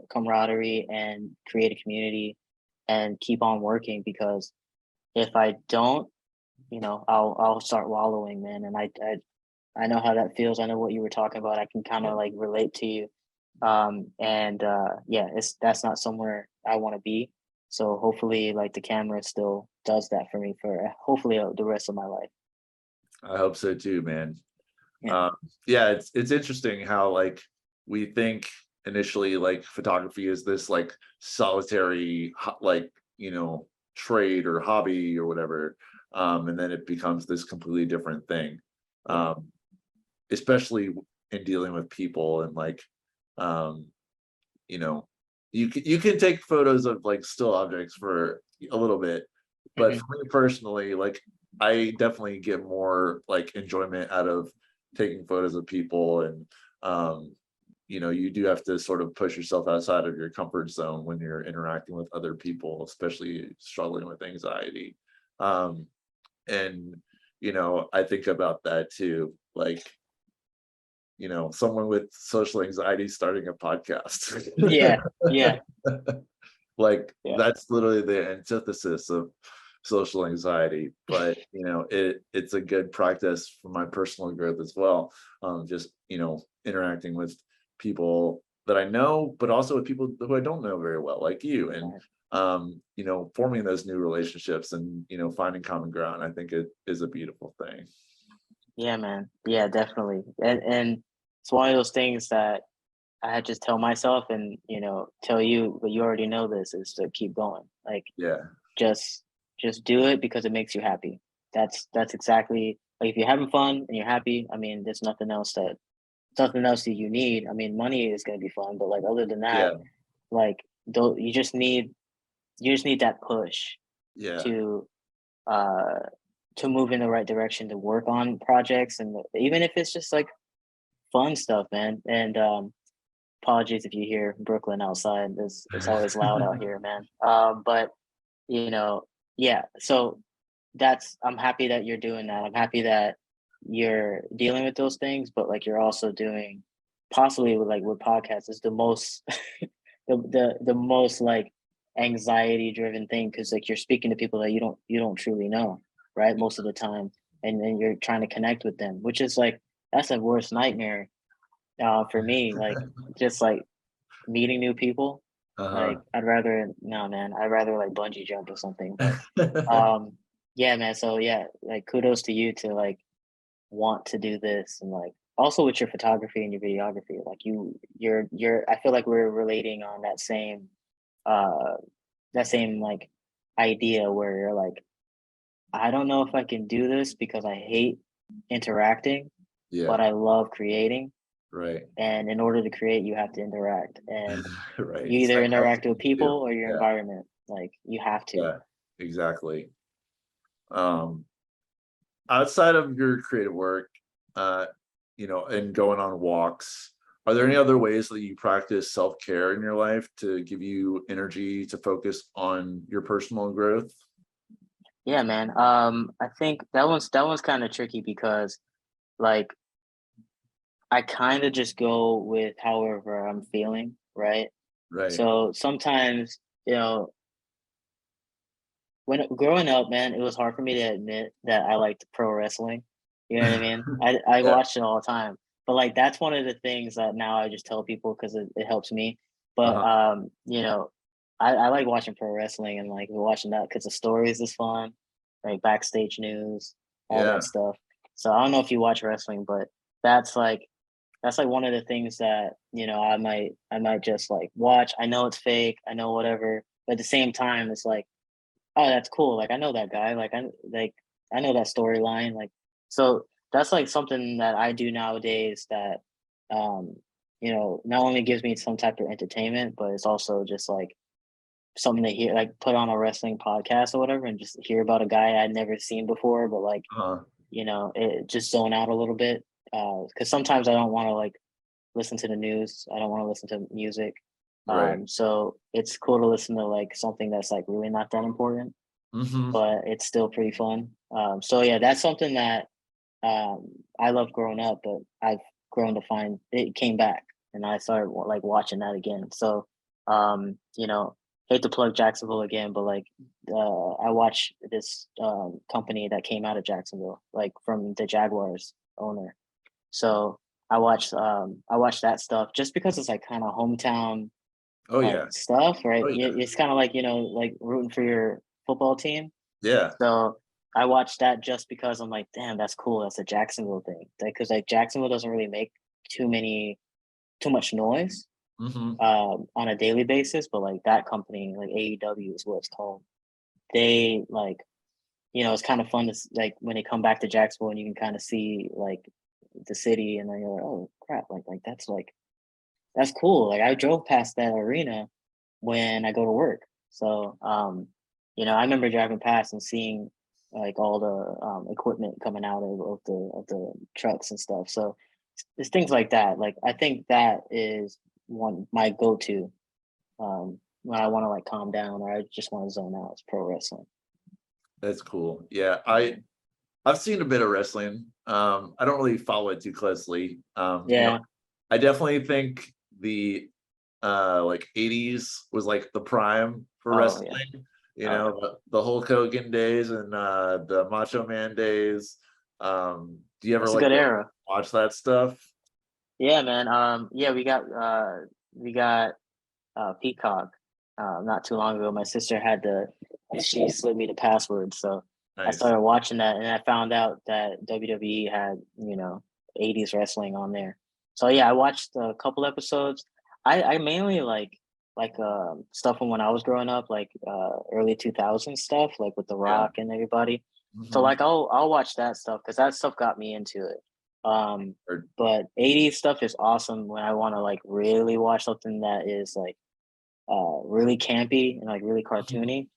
Speaker 1: camaraderie and create a community and keep on working, because if I don't, I'll start wallowing, man. And I know how that feels. I know what you were talking about. I can kind
Speaker 2: Yeah.
Speaker 1: of like relate to you. And yeah, that's not somewhere I want to be. So hopefully like the camera still does that for me for hopefully the rest of my life.
Speaker 2: I hope so too, man.
Speaker 1: Yeah.
Speaker 2: Um, yeah, it's interesting how like we think initially like photography is this like solitary like, you know, trade or hobby or whatever. And then it becomes this completely different thing.
Speaker 1: Yeah.
Speaker 2: Um, especially in dealing with people and like um, you know, you can take photos of like still objects for a little bit, but
Speaker 1: Mhm.
Speaker 2: for me personally, like I definitely get more like enjoyment out of taking photos of people. And you do have to sort of push yourself outside of your comfort zone when you're interacting with other people, especially struggling with anxiety. um and I think about that too, like someone with social anxiety starting a podcast.
Speaker 1: Yeah, yeah,
Speaker 2: Like
Speaker 1: yeah.
Speaker 2: that's literally the antithesis of social anxiety, but it's a good practice for my personal growth as well. Just interacting with people that I know, but also with people who I don't know very well, like you. And
Speaker 1: Right.
Speaker 2: forming those new relationships and finding common ground, I think it is a beautiful thing.
Speaker 1: Yeah, man. Yeah, definitely. And it's one of those things that I had to just tell myself and, tell you, but you already know this, is to keep going. Like
Speaker 2: Yeah,
Speaker 1: just just do it because it makes you happy. That's exactly, like, if you're having fun and you're happy, I mean, there's nothing else that you need. I mean, money is gonna be fun, but like other than that,
Speaker 2: yeah,
Speaker 1: like though you just need that push
Speaker 2: yeah.
Speaker 1: to uh to move in the right direction, to work on projects, and even if it's just like fun stuff, man. And apologies if you hear Brooklyn outside. It's always loud out here, man. But you know, yeah. So I'm happy that you're doing that. I'm happy that you're dealing with those things, but like you're also doing, possibly with podcasts, is the most the most like anxiety driven thing, because like you're speaking to people that you don't truly know, right, most of the time, and then you're trying to connect with them, which is like, that's a worst nightmare for me, like just like meeting new people.
Speaker 2: Uh-huh.
Speaker 1: Like I'd rather, no, man, I'd rather like bungee jump or something. But um yeah, man, so yeah, like kudos to you to like want to do this, and like also with your photography and your videography, like you're I feel like we're relating on uh that same like idea where you're like, I don't know if I can do this because I hate interacting, but
Speaker 2: Yeah,
Speaker 1: I love creating.
Speaker 2: right.
Speaker 1: And in order to create, you have to interact, and
Speaker 2: Right.
Speaker 1: you either interact with
Speaker 2: Psychology
Speaker 1: people
Speaker 2: too.
Speaker 1: or your
Speaker 2: Yeah,
Speaker 1: environment. Like you have to.
Speaker 2: yeah, exactly. Um, Outside of your creative work, uh, and going on walks, are there any other ways that you practice self-care in your life to give you energy to focus on your personal growth?
Speaker 1: Yeah, man. I think that one's kind of tricky because like I kind of just go with however I'm feeling, right?
Speaker 2: Right.
Speaker 1: So sometimes, when growing up, man, it was hard for me to admit that I liked pro wrestling. You know what I mean? I
Speaker 2: Yeah.
Speaker 1: watched it all the time, but like that's one of the things that now I just tell people because it helps me. But
Speaker 2: Uh-huh.
Speaker 1: I like watching pro wrestling, and like watching that because the stories is fun, like backstage news, all that
Speaker 2: Yeah.
Speaker 1: stuff. So I don't know if you watch wrestling, but that's like that's like one of the things that I might just like watch. I know it's fake, I know whatever, but at the same time, it's like, oh, that's cool. Like I know that guy. I know that storyline. Like so that's like something that I do nowadays that um, not only gives me some type of entertainment, but it's also just like something to hear, like put on a wrestling podcast or whatever, and just hear about a guy I'd never seen before, but like,
Speaker 2: Uh-huh.
Speaker 1: it just zone out a little bit. Because sometimes I don't want to like listen to the news. I don't want to listen to music.
Speaker 2: Right.
Speaker 1: So it's cool to listen to like something that's like really not that important,
Speaker 2: Hmm.
Speaker 1: but it's still pretty fun. So yeah, that's something that I loved growing up, but I've grown to find it came back, and I started like watching that again. So, hate to plug Jacksonville again, but like, I watch this company that came out of Jacksonville, like from the Jaguars owner. So I watched that stuff just because it's like kind of hometown
Speaker 2: Oh
Speaker 1: like
Speaker 2: yeah.
Speaker 1: stuff, right?
Speaker 2: Oh yeah.
Speaker 1: It's kind of like like rooting for your football team.
Speaker 2: Yeah.
Speaker 1: So I watched that just because I'm like, damn, that's cool. That's a Jacksonville thing. Because like Jacksonville doesn't really make too much noise
Speaker 2: Hmm.
Speaker 1: on a daily basis, but like that company, like AEW is what it's called. They like, it's kind of fun to like when they come back to Jacksonville and you can kind of see like the city, and then you're like, oh crap, like that's cool. Like I drove past that arena when I go to work. So, I remember driving past and seeing like all the equipment coming out of the trucks and stuff. So it's things like that. Like I think that is one my go-to when I want to like calm down or I just want to zone out. It's pro wrestling.
Speaker 2: That's cool. Yeah, I've seen a bit of wrestling. I don't really follow it too closely.
Speaker 1: Yeah.
Speaker 2: I definitely think the like 80s was like the prime for
Speaker 1: Oh yeah.
Speaker 2: wrestling.
Speaker 1: Oh,
Speaker 2: The Hulk Hogan days and the Macho Man days. Do you ever
Speaker 1: that's a
Speaker 2: like
Speaker 1: good era.
Speaker 2: watch that stuff?
Speaker 1: Yeah, man. Yeah, we got Peacock not too long ago. My sister she slid me the password, so I
Speaker 2: Nice.
Speaker 1: started watching that, and I found out that WWE had 80s wrestling on there. So yeah, I watched a couple episodes. I mainly like stuff from when I was growing up, like early 2000s stuff, like with The
Speaker 2: Yeah.
Speaker 1: Rock and everybody. So
Speaker 2: Mhm.
Speaker 1: like I'll watch that stuff because that stuff got me into it.
Speaker 2: Or-
Speaker 1: But 80s stuff is awesome when I want to like really watch something that is like really campy and like really
Speaker 2: Mhm.
Speaker 1: cartoony.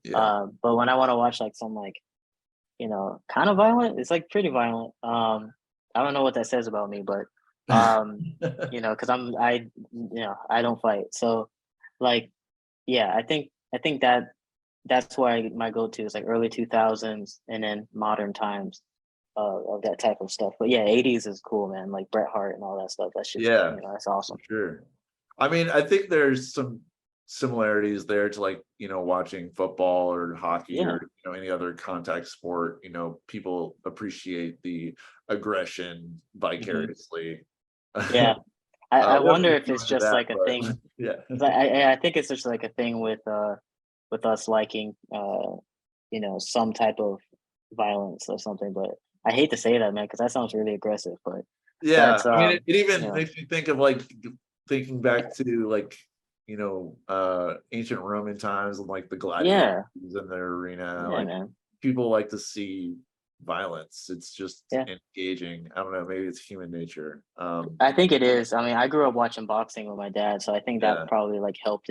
Speaker 2: Yeah.
Speaker 1: But when I want to watch like some like kind of violent, it's like pretty violent. I don't know what that says about me, but because I don't fight. So like yeah, I think that's why my go-to is like early 2000s and then modern times of that type of stuff. But yeah, 80s is cool, man. Like Bret Hart and all that stuff. That's just
Speaker 2: Yeah,
Speaker 1: that's
Speaker 2: for
Speaker 1: awesome.
Speaker 2: sure. I mean, I think there's some similarities there to like, watching football or hockey
Speaker 1: Yeah,
Speaker 2: or, any other contact sport. People appreciate the aggression
Speaker 1: hmm
Speaker 2: vicariously.
Speaker 1: yeah. I
Speaker 2: We don't
Speaker 1: wonder
Speaker 2: need to
Speaker 1: if
Speaker 2: go
Speaker 1: it's
Speaker 2: into
Speaker 1: just
Speaker 2: that,
Speaker 1: like a
Speaker 2: but
Speaker 1: thing.
Speaker 2: yeah.
Speaker 1: 'Cause I think it's just like a thing with us liking some type of violence or something. But I hate to say that, man, because that sounds really aggressive. But
Speaker 2: Yeah.
Speaker 1: that's
Speaker 2: I mean, it
Speaker 1: you
Speaker 2: even
Speaker 1: know
Speaker 2: makes me think of like thinking back to like, ancient Roman times and like the gladiators
Speaker 1: yeah,
Speaker 2: in their arena.
Speaker 1: yeah,
Speaker 2: Like
Speaker 1: man,
Speaker 2: people like to see violence. It's just
Speaker 1: yeah.
Speaker 2: engaging. I don't know, maybe it's human nature.
Speaker 1: I think it is. I mean, I grew up watching boxing with my dad, so I think that
Speaker 2: Yeah.
Speaker 1: probably like helped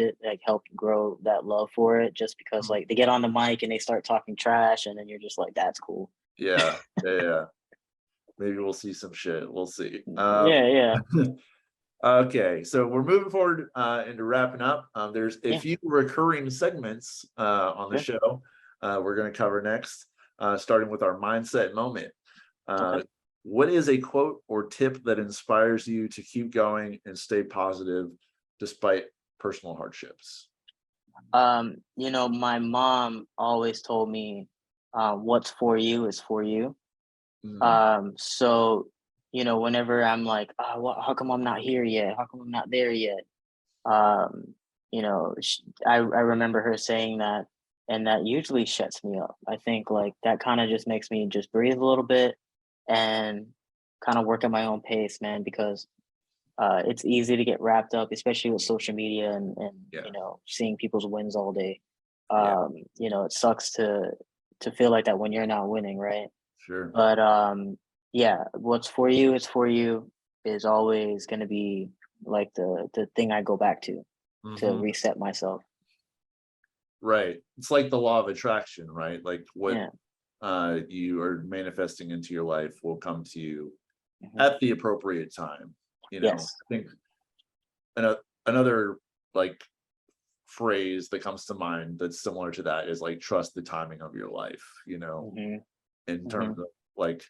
Speaker 1: grow that love for it. Just because
Speaker 2: Mhm.
Speaker 1: like they get on the mic and they start talking trash, and then you're just like, that's cool.
Speaker 2: Yeah. Yeah. Yeah. Maybe we'll see some shit. We'll see.
Speaker 1: Yeah, yeah,
Speaker 2: Okay, so we're moving forward into wrapping up. There's a
Speaker 1: yeah.
Speaker 2: few recurring segments on the
Speaker 1: Sure.
Speaker 2: show we're going to cover next, starting with our mindset moment.
Speaker 1: Okay.
Speaker 2: Uh, what is a quote or tip that inspires you to keep going and stay positive despite personal hardships?
Speaker 1: My mom always told me, what's for you is for you.
Speaker 2: Mm,
Speaker 1: So, whenever I'm like, how come I'm not here yet? How come I'm not there yet? I remember her saying that, and that usually shuts me up. I think like that kind of just makes me just breathe a little bit and kind of work at my own pace, man, because it's easy to get wrapped up, especially with social media and
Speaker 2: yeah,
Speaker 1: seeing people's wins all day.
Speaker 2: yeah,
Speaker 1: It sucks to feel like that when you're not winning, right?
Speaker 2: sure.
Speaker 1: But yeah, what's for you is for you is always going to be like the thing I go back to
Speaker 2: Hmm.
Speaker 1: reset myself.
Speaker 2: Right. It's like the law of attraction, right? Like what
Speaker 1: Yeah.
Speaker 2: you are manifesting into your life will come to you
Speaker 1: Hmm.
Speaker 2: at the appropriate time.
Speaker 1: Yes.
Speaker 2: I think another like phrase that comes to mind that's similar to that is like trust the timing of your life,
Speaker 1: Hmm.
Speaker 2: in
Speaker 1: Hmm.
Speaker 2: terms of like,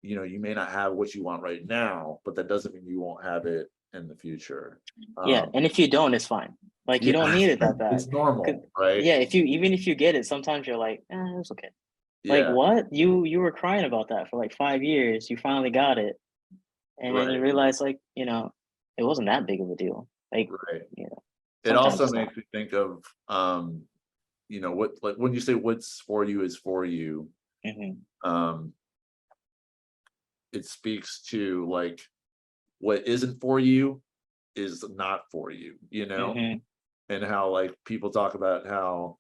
Speaker 2: you may not have what you want right now, but that doesn't mean you won't have it in the future.
Speaker 1: Yeah,
Speaker 2: Um,
Speaker 1: and if you don't, it's fine. Like you
Speaker 2: yeah,
Speaker 1: don't need it that bad.
Speaker 2: it's
Speaker 1: 'Cause-
Speaker 2: normal, right?
Speaker 1: Yeah, even if you get it, sometimes you're like, it's okay. Like
Speaker 2: Yeah,
Speaker 1: what? You were crying about that for like 5 years. You finally got it, and then you
Speaker 2: right,
Speaker 1: realize like it wasn't that big of a deal. Like
Speaker 2: right. It
Speaker 1: sometimes
Speaker 2: also
Speaker 1: it's not.
Speaker 2: makes me think of what like when you say what's for you is for you,
Speaker 1: Hmm.
Speaker 2: um, it speaks to like what isn't for you is not for you,
Speaker 1: Hmm.
Speaker 2: and how like people talk about how,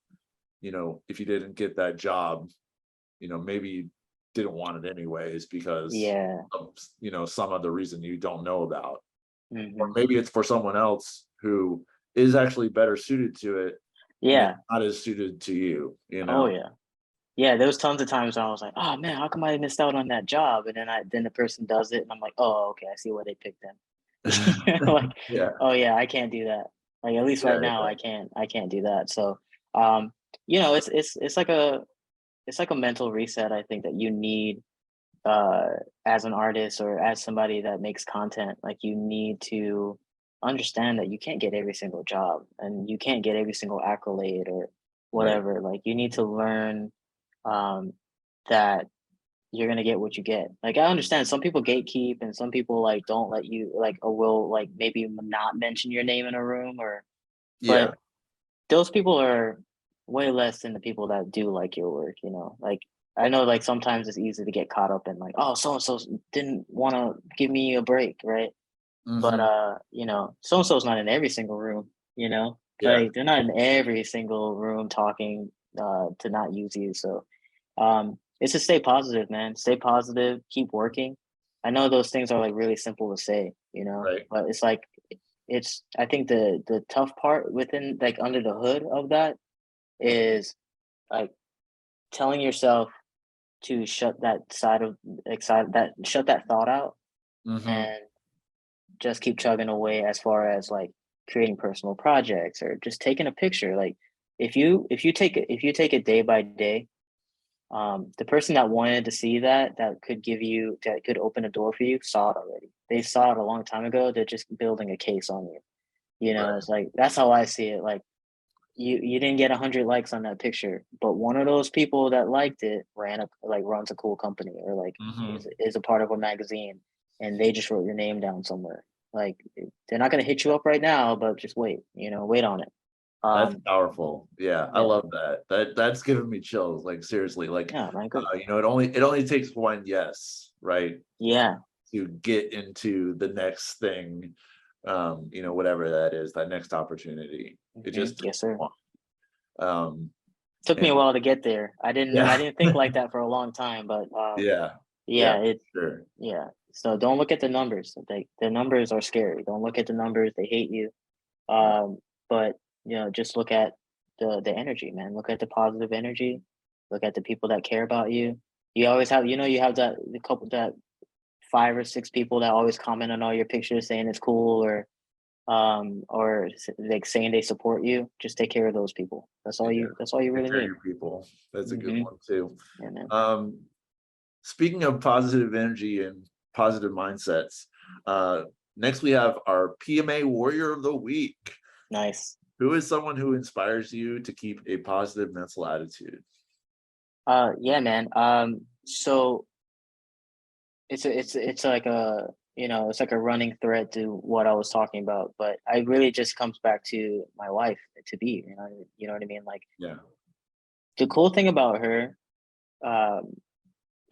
Speaker 2: if you didn't get that job, maybe you didn't want it anyways because
Speaker 1: Yeah.
Speaker 2: of, some other reason you don't know about. Or
Speaker 1: Hmm.
Speaker 2: maybe it's for someone else who is actually better suited to it, and it's
Speaker 1: Yeah.
Speaker 2: not as suited to you,
Speaker 1: Oh yeah. Yeah, there was tons of times where I was like, "Oh man, how come I missed out on that job?" And then the person does it, and I'm like, "Oh, okay, I see why they picked them." Like,
Speaker 2: Yeah,
Speaker 1: oh yeah, I can't do that. Like at least right
Speaker 2: yeah,
Speaker 1: now,
Speaker 2: yeah.
Speaker 1: I can't do that. So, um, it's like a mental reset. I think that you need uh as an artist or as somebody that makes content. Like you need to understand that you can't get every single job and you can't get every single accolade or
Speaker 2: Right.
Speaker 1: whatever. Like you need to learn um, that you're gonna get what you get. Like I understand some people gatekeep and some people like don't let you like or will like maybe not mention your name in a room or
Speaker 2: Yeah.
Speaker 1: but those people are way less than the people that do like your work, you know. Like I know like sometimes it's easy to get caught up in like, oh, so and so didn't want to give me a break, right? But
Speaker 2: Hmm.
Speaker 1: so and so's not in every single room, you know.
Speaker 2: Yeah.
Speaker 1: Like they're not in every single room talking to not use you. So it's to stay positive, man. Stay positive, keep working. I know those things are like really simple to say, you know,
Speaker 2: Right.
Speaker 1: but it's like it's I think the tough part within like under the hood of that is like telling yourself to shut that side of shut that thought out
Speaker 2: Hmm.
Speaker 1: and just keep chugging away as far as like creating personal projects or just taking a picture. Like if you take it day by day, the person that wanted to see that could open a door for you saw it already. They saw it a long time ago. They're just building a case on you. You know,
Speaker 2: Right.
Speaker 1: it's like that's how I see it. Like you didn't get 100 likes on that picture, but one of those people that liked it runs a cool company or like
Speaker 2: Hmm.
Speaker 1: is a part of a magazine, and they just wrote your name down somewhere. Like they're not gonna hit you up right now, but just wait. You know, wait on it.
Speaker 2: That's
Speaker 1: Um,
Speaker 2: powerful. Yeah, I
Speaker 1: yeah,
Speaker 2: love that. That's giving me chills. Like seriously, like
Speaker 1: yeah, man, good.
Speaker 2: it only takes one yes, right,
Speaker 1: Yeah,
Speaker 2: to get into the next thing, whatever that is, that next opportunity. It just takes
Speaker 1: yes, sir.
Speaker 2: one. Um,
Speaker 1: Took me a
Speaker 2: and
Speaker 1: while to get there. I didn't I
Speaker 2: yeah,
Speaker 1: didn't think like that for a long time, but
Speaker 2: yeah, yeah,
Speaker 1: yeah,
Speaker 2: sure,
Speaker 1: yeah. So don't look at the numbers. Like the numbers are scary. Don't look at the numbers. They hate you.
Speaker 2: right,
Speaker 1: But just look at the energy, man. Look at the positive energy. Look at the people that care about you. You always have, you have that 5 or 6 people that always comment on all your pictures saying it's cool or like saying they support you. Just take care of those people. That's all
Speaker 2: yeah.
Speaker 1: you. That's all you
Speaker 2: Take
Speaker 1: really
Speaker 2: care of
Speaker 1: need.
Speaker 2: your people. That's a good
Speaker 1: Hmm.
Speaker 2: one too.
Speaker 1: Yeah, man.
Speaker 2: Um, Speaking of positive energy and positive mindsets, uh, next we have our PMA Warrior of the Week.
Speaker 1: Nice.
Speaker 2: Who is someone who inspires you to keep a positive mental attitude?
Speaker 1: Yeah, man. So it's like it's like a running thread to what I was talking about, but I really just comes back to my wife to be, you know what I mean? Like
Speaker 2: Yeah.
Speaker 1: the cool thing about her um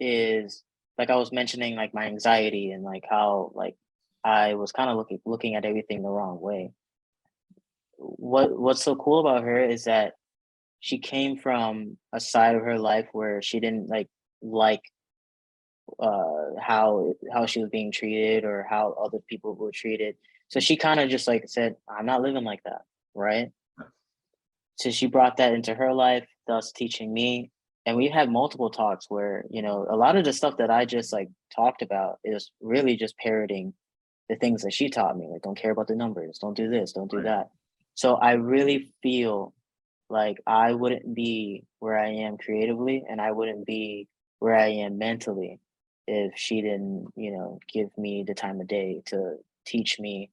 Speaker 1: is like I was mentioning like my anxiety and like how like I was kind of looking at everything the wrong way. What's so cool about her is that she came from a side of her life where she didn't like how she was being treated or how other people were treated. So she kind of just like said, "I'm not living like that," right? So she brought that into her life, thus teaching me. And we had multiple talks where a lot of the stuff that I just like talked about is really just parroting the things that she taught me. Like, don't care about the numbers, don't do this, don't do
Speaker 2: Right.
Speaker 1: that. So I really feel like I wouldn't be where I am creatively and I wouldn't be where I am mentally if she didn't, give me the time of day to teach me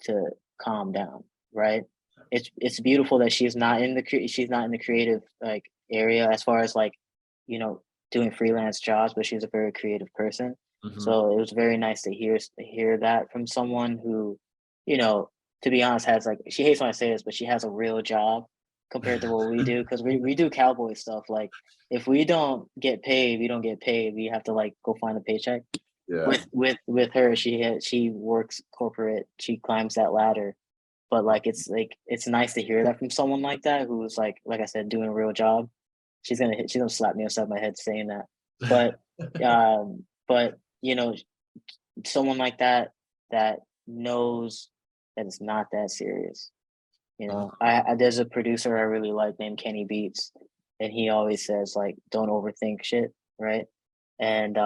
Speaker 1: to calm down, right? It's beautiful that she's not in the creative like area as far as like, you know, doing freelance jobs, but she's a very creative person.
Speaker 2: Hmm.
Speaker 1: So it was very nice to hear that from someone who, you know, to be honest, has like she hates when I say this, but she has a real job compared to what we do because we do cowboy stuff. Like if we don't get paid, we don't get paid. We have to like go find a paycheck.
Speaker 2: Yeah.
Speaker 1: With her, she works corporate. She climbs that ladder. But like it's nice to hear that from someone like that who's like I said, doing a real job. She's gonna slap me upside my head saying that. But but someone like that that knows that it's not that serious. You know, I there's a producer I really like named Kenny Beats, and he always says like, don't overthink shit, right? And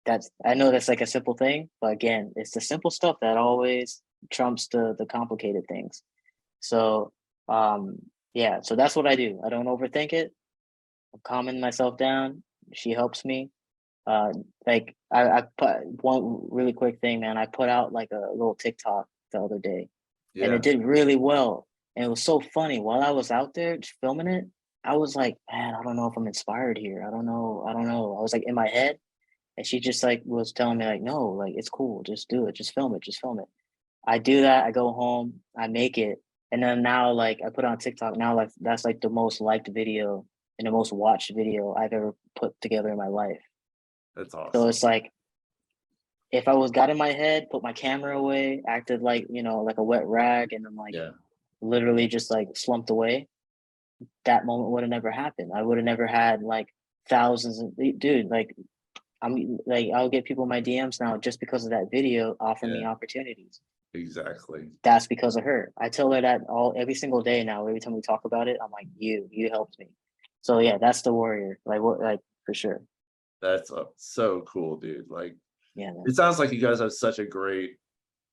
Speaker 1: that's, I know that's like a simple thing, but again, it's the simple stuff that always trumps the complicated things. So um yeah, so that's what I do. I don't overthink it. I'm calming myself down. She helps me. Uh, like I put one really quick thing, man. I put out like a little TikTok the other day, and
Speaker 2: Yeah.
Speaker 1: it did really well. And it was so funny. While I was out there just filming it, I was like, man, I don't know if I'm inspired here. I don't know. I don't know. I was like in my head, and she just like was telling me like, no, like it's cool. Just do it. Just film it. Just film it. I do that. I go home. I make it, and then now like I put it on TikTok. Now like that's like the most liked video and the most watched video I've ever put together in my life.
Speaker 2: That's
Speaker 1: So
Speaker 2: awesome.
Speaker 1: it's like if I was got in my head, put my camera away, acted like, you know, like a wet rag, and then like
Speaker 2: Yeah.
Speaker 1: literally just like slumped away, that moment would have never happened. I would have never had like thousands of dude, like I'm like I'll get people in my DMs now just because of that video offering me
Speaker 2: Yeah.
Speaker 1: opportunities.
Speaker 2: Exactly.
Speaker 1: That's because of her. I tell her that all every single day now. Every time we talk about it, I'm like, you helped me. So yeah, that's the warrior. Like what, like for sure.
Speaker 2: That's so cool, dude. Like,
Speaker 1: Yeah, man.
Speaker 2: it sounds like you guys have such a great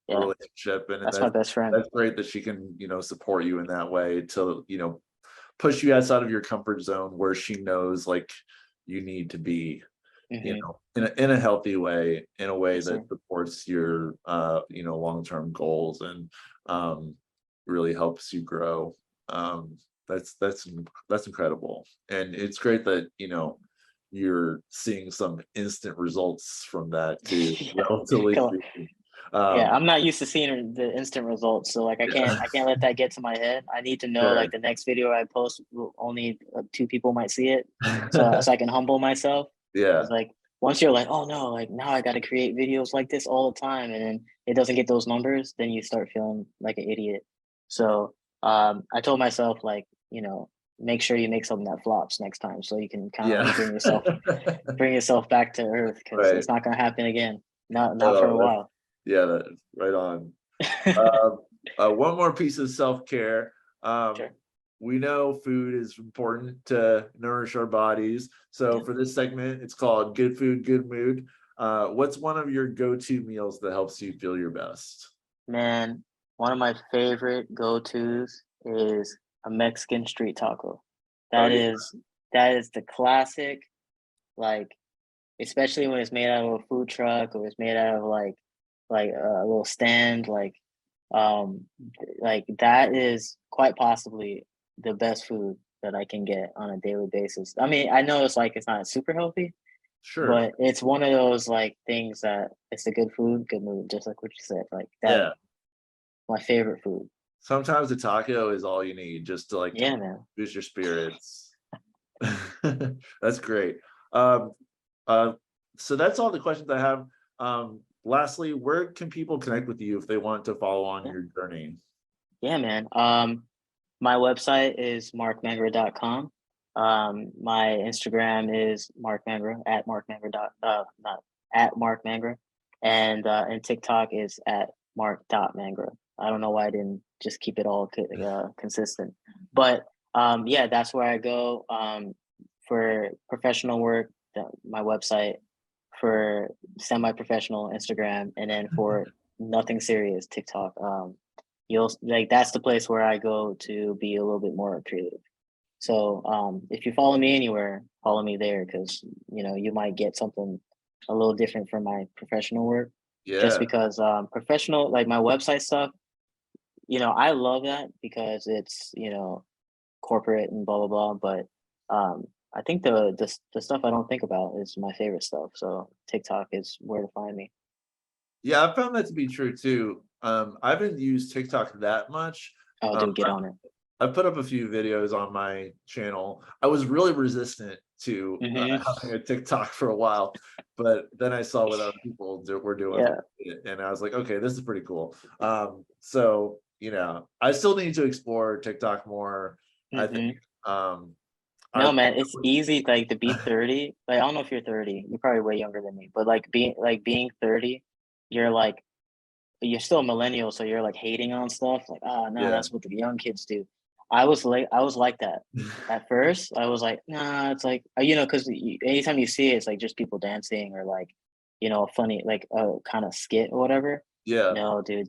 Speaker 1: Yeah,
Speaker 2: relationship, and
Speaker 1: that's my best friend.
Speaker 2: that's great that she can, support you in that way to, push you outside of your comfort zone where she knows like you need to be,
Speaker 1: Hmm.
Speaker 2: in a healthy way, in a way
Speaker 1: Yes,
Speaker 2: that
Speaker 1: sir.
Speaker 2: supports your long-term goals and um really helps you grow. Um that's incredible. And it's great that, you're seeing some instant results from that too,
Speaker 1: Yeah,
Speaker 2: relatively
Speaker 1: come on.
Speaker 2: speaking.
Speaker 1: Yeah,
Speaker 2: Um
Speaker 1: I'm not used to seeing the instant results, so like
Speaker 2: yeah.
Speaker 1: I can't let that get to my head. I need to know
Speaker 2: Sure.
Speaker 1: like the next video I post only two people might see it, so I can humble myself.
Speaker 2: Yeah.
Speaker 1: Because like once you're like, oh no, like now I got to create videos like this all the time, and then it doesn't get those numbers, then you start feeling like an idiot. So I told myself like, you know, make sure you make something that flops next time, so you can kind of
Speaker 2: Yeah.
Speaker 1: like bring yourself back to earth, because
Speaker 2: Right.
Speaker 1: it's not gonna happen again. Not for a
Speaker 2: Oh,
Speaker 1: while.
Speaker 2: yeah, right on. Um, one more piece of self-care. Um,
Speaker 1: Sure.
Speaker 2: we know food is important to nourish our bodies. So
Speaker 1: Yeah.
Speaker 2: for this segment, it's called Good Food, Good Mood. What's one of your go-to meals that helps you feel your best?
Speaker 1: Man, one of my favorite go-tos is a Mexican street taco.
Speaker 2: Oh
Speaker 1: That
Speaker 2: yeah,
Speaker 1: is that is the classic, like, especially when it's made out of a food truck or it's made out of like a little stand, um like that is quite possibly the best food that I can get on a daily basis. I mean, I know it's like it's not super healthy,
Speaker 2: sure.
Speaker 1: but it's one of those like things that it's a good food, good mood, just like what you said. Like that,
Speaker 2: Yeah.
Speaker 1: my favorite food.
Speaker 2: Sometimes a taco is all you need just to like
Speaker 1: Yeah, man.
Speaker 2: boost your spirits. That's great. Um, uh, so that's all the questions I have. Lastly, where can people connect with you if they want to follow on
Speaker 1: Yeah,
Speaker 2: your journey?
Speaker 1: yeah, man. My website is markmangra.com. My Instagram is Marc Mangra at Marc Mangra not at Marc Mangra, and TikTok is at Marc.Mangra. I don't know why I didn't just keep it all consistent, but yeah, that's where I go. For professional work, my website, for semi-professional Instagram, and then for nothing serious TikTok. You'll like that's the place where I go to be a little bit more creative. So if you follow me anywhere, follow me there, because you know you might get something a little different from my professional work. Just
Speaker 2: Yeah,
Speaker 1: because professional, like my website stuff, you know, I love that because it's, you know, corporate and blah blah blah. But I think the stuff I don't think about is my favorite stuff. So TikTok is where to find me.
Speaker 2: yeah, I found that to be true too. I haven't used TikTok that much.
Speaker 1: Oh,
Speaker 2: Um,
Speaker 1: dude, get on it.
Speaker 2: I've put up a few videos on my channel. I was really resistant to
Speaker 1: Hmm.
Speaker 2: having a TikTok for a while, but then I saw what other people were doing with
Speaker 1: Yeah.
Speaker 2: it, and I was like, okay, this is pretty cool. So I still need to explore TikTok more. I think
Speaker 1: Hmm.
Speaker 2: um, I
Speaker 1: No, man, it's easy like to be 30. Like I don't know if you're 30. You're probably way younger than me, but like being 30, you're like you're still a millennial, so you're like hating on stuff. Like, oh no,
Speaker 2: Yeah.
Speaker 1: that's what the young kids do. I was like that at first. I was like, nah, it's like because anytime you see it, it's like just people dancing or like, a funny like a kind of skit or whatever.
Speaker 2: Yeah.
Speaker 1: No, dude,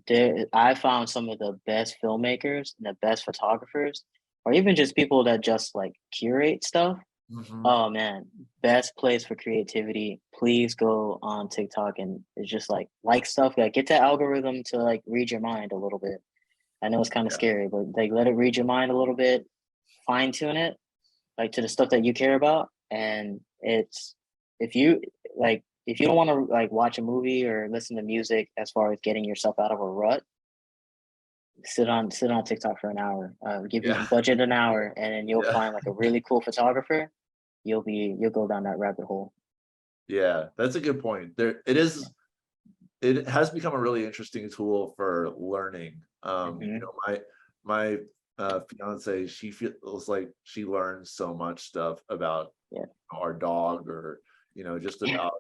Speaker 1: I found some of the best filmmakers and the best photographers, or even just people that just like curate stuff.
Speaker 2: Mhm.
Speaker 1: Oh man, best place for creativity. Please go on TikTok and it's just like stuff. Like get that algorithm to like read your mind a little bit. I know it's kind of
Speaker 2: Yeah.
Speaker 1: scary, but like let it read your mind a little bit, fine tune it like to the stuff that you care about. And it's if you if you don't want to like watch a movie or listen to music as far as getting yourself out of a rut, sit on TikTok for an hour. Give you
Speaker 2: Yeah.
Speaker 1: budget an hour, and then you'll
Speaker 2: Yeah.
Speaker 1: find like a really cool photographer. You'll go down that rabbit hole.
Speaker 2: Yeah. That's a good point. It has become a really interesting tool for learning.
Speaker 1: Hmm.
Speaker 2: My fiance, she feels like she learns so much stuff about
Speaker 1: Yeah.
Speaker 2: our dog, or just about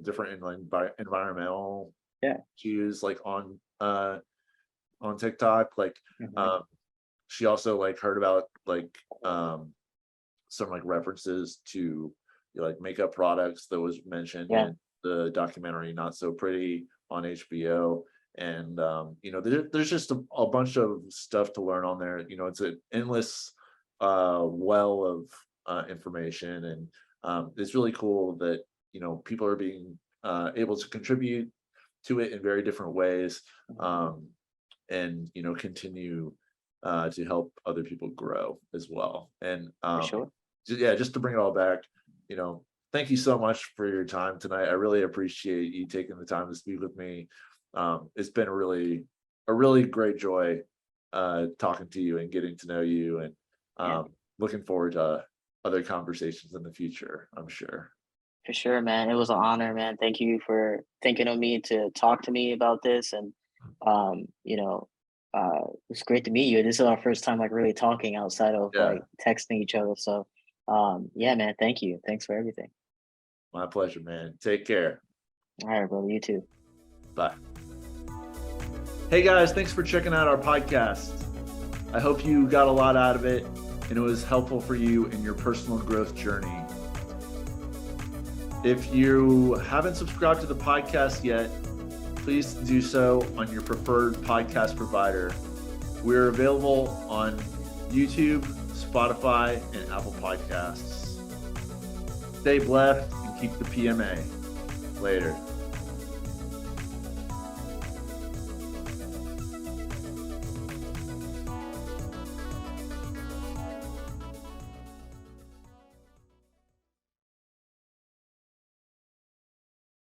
Speaker 2: different environmental
Speaker 1: Yeah.
Speaker 2: cues, like on TikTok. Like,
Speaker 1: Hmm.
Speaker 2: um, she also like heard about like some like references to like makeup products that was mentioned
Speaker 1: Yeah.
Speaker 2: in the documentary Not So Pretty on HBO. And there's just a bunch of stuff to learn on there. It's an endless well of information. And it's really cool that people are being able to contribute to it in very different ways,
Speaker 1: Mhm.
Speaker 2: um, and continue to help other people grow as well. And
Speaker 1: For sure.
Speaker 2: yeah, just to bring it all back, you know, thank you so much for your time tonight. I really appreciate you taking the time to speak with me. It's been a really great joy talking to you and getting to know you, and
Speaker 1: Yeah.
Speaker 2: looking forward to other conversations in the future, I'm sure.
Speaker 1: For sure, man. It was an honor, man. Thank you for thinking of me to talk to me about this. And um, you know, it's great to meet you. This is our first time like really talking outside of
Speaker 2: Yeah,
Speaker 1: like texting each other. So yeah, man, thank you. Thanks for everything.
Speaker 2: my pleasure, man. Take care.
Speaker 1: All right, brother. You too.
Speaker 2: Bye. Hey guys, thanks for checking out our podcast. I hope you got a lot out of it and it was helpful for you in your personal growth journey. If you haven't subscribed to the podcast yet, please do so on your preferred podcast provider. We're available on YouTube, Spotify, and Apple Podcasts. Stay blessed and keep the PMA. Later.